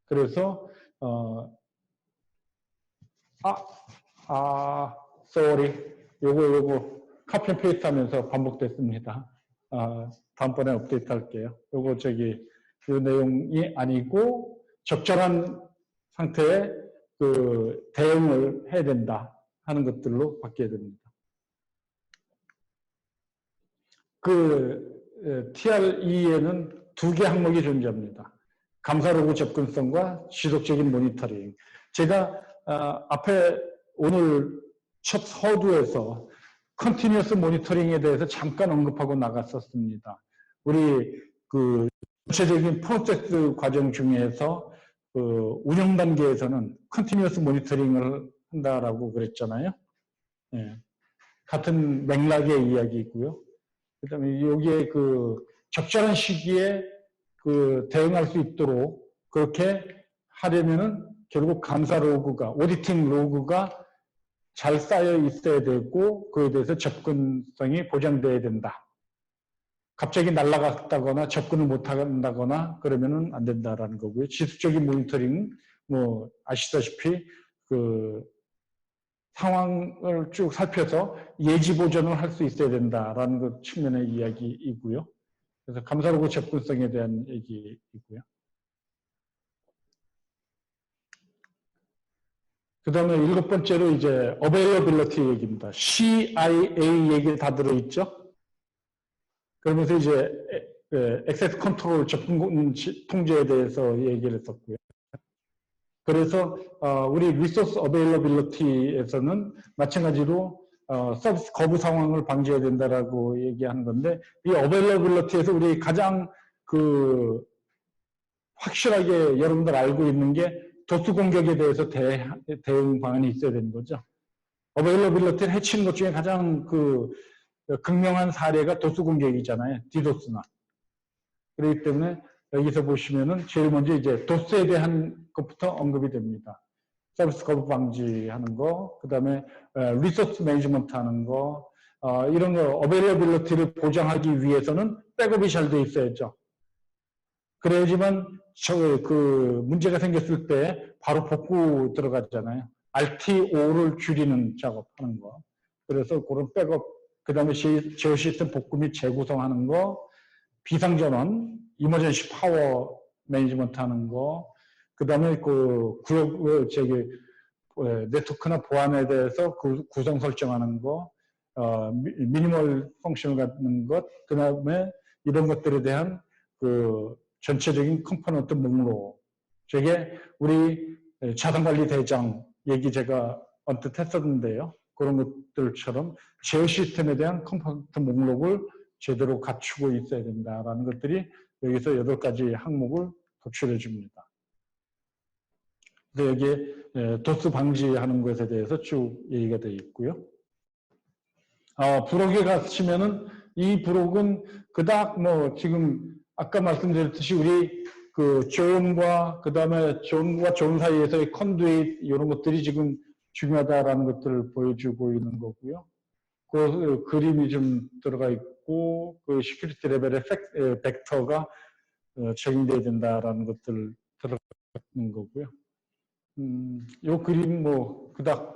그래서 sorry. 요거 카피 앤 페이스트 하면서 반복됐습니다. 다음번에 업데이트 할게요. 요거 이 내용이 아니고 적절한 상태에 그 대응을 해야 된다 하는 것들로 바뀌어야 됩니다. 그 TRE에는 두 개 항목이 존재합니다. 감사 로그 접근성과 지속적인 모니터링. 제가 앞에 오늘 첫 서두에서 컨티뉴어스 모니터링에 대해서 잠깐 언급하고 나갔었습니다. 우리 그 전체적인 프로세스 과정 중에서 그 운영 단계에서는 컨티뉴어스 모니터링을 한다라고 그랬잖아요. 예. 같은 맥락의 이야기이고요. 그다음에 여기에 그 적절한 시기에 그 대응할 수 있도록 그렇게 하려면은 결국 감사 로그가 오디팅 로그가 잘 쌓여 있어야 되고 그에 대해서 접근성이 보장돼야 된다. 갑자기 날아갔다거나 접근을 못 한다거나 그러면은 안 된다라는 거고요. 지속적인 모니터링 뭐 아시다시피 그 상황을 쭉 살펴서 예지 보전을 할 수 있어야 된다라는 것 측면의 이야기이고요. 그래서 감사 로그 접근성에 대한 얘기이고요. 그 다음에 일곱 번째로 이제 availability 얘기입니다. CIA 얘기 다 들어있죠? 그러면서 이제 액세스 컨트롤 접근 통제에 대해서 얘기를 했었고요. 그래서 우리 리소스 어베일러빌리티에서는 마찬가지로 서비스 거부 상황을 방지해야 된다라고 얘기하는 건데 이 어베일러빌리티에서 우리 가장 그 확실하게 여러분들 알고 있는 게 도스 공격에 대해서 대응 방안이 있어야 되는 거죠. 어베일러빌리티를 해치는 것 중에 가장 그 극명한 사례가 도스 공격이잖아요. 디도스나. 그렇기 때문에 여기서 보시면은 제일 먼저 이제 도스에 대한 것부터 언급이 됩니다. 서비스 거부 방지하는 거, 그 다음에 리소스 매니지먼트 하는 거, 이런 거 어베일러빌리티를 보장하기 위해서는 백업이 잘 돼 있어야죠. 그래야지만 그 문제가 생겼을 때 바로 복구 들어가잖아요. RTO를 줄이는 작업하는 거. 그래서 그런 백업, 그 다음에 제어 시스템 복구 및 재구성하는 거, 비상전원, 이머전시 파워 매니지먼트 하는 거, 그 다음에 그 구역, 네트워크나 보안에 대해서 구성 설정하는 거, 미니멀 펑션을 갖는 것, 그 다음에 이런 것들에 대한 그 전체적인 컴포넌트 목록. 저게 우리 자산관리 대장 얘기 제가 언뜻 했었는데요. 그런 것들처럼 제어 시스템에 대한 컴포넌트 목록을 제대로 갖추고 있어야 된다라는 것들이 여기서 8가지 항목을 도출해 줍니다. 그래서 여기에 도스 방지하는 것에 대해서 쭉 얘기가 되어 있고요. 브록에 가시면은 이 브록은 그닥 뭐 지금 아까 말씀드렸듯이 우리 그 존과 존 사이에서의 컨듀잇 이런 것들이 지금 중요하다라는 것들을 보여주고 있는 거고요. 그 그림이 좀 들어가 있고 그 시큐리티 레벨의 벡터가 적용돼야 된다라는 것들 들어가 있는 거고요. 요 그림 뭐 그닥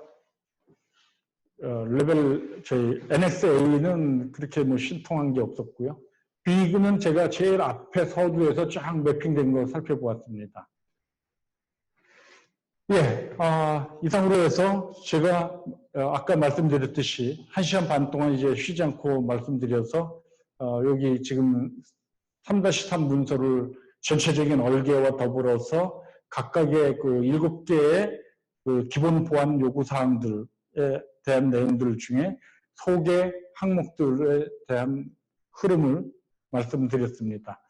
레벨 저희 NSA는 그렇게 뭐 신통한 게 없었고요. B는 제가 제일 앞에 서두에서 쫙 매핑된 거 살펴보았습니다. 예, 이상으로 해서 제가 아까 말씀드렸듯이 1시간 반 동안 이제 쉬지 않고 말씀드려서 여기 지금 3-3 문서를 전체적인 얼개와 더불어서 각각의 그 7개의 그 기본 보안 요구 사항들에 대한 내용들 중에 소개 항목들에 대한 흐름을 말씀드렸습니다.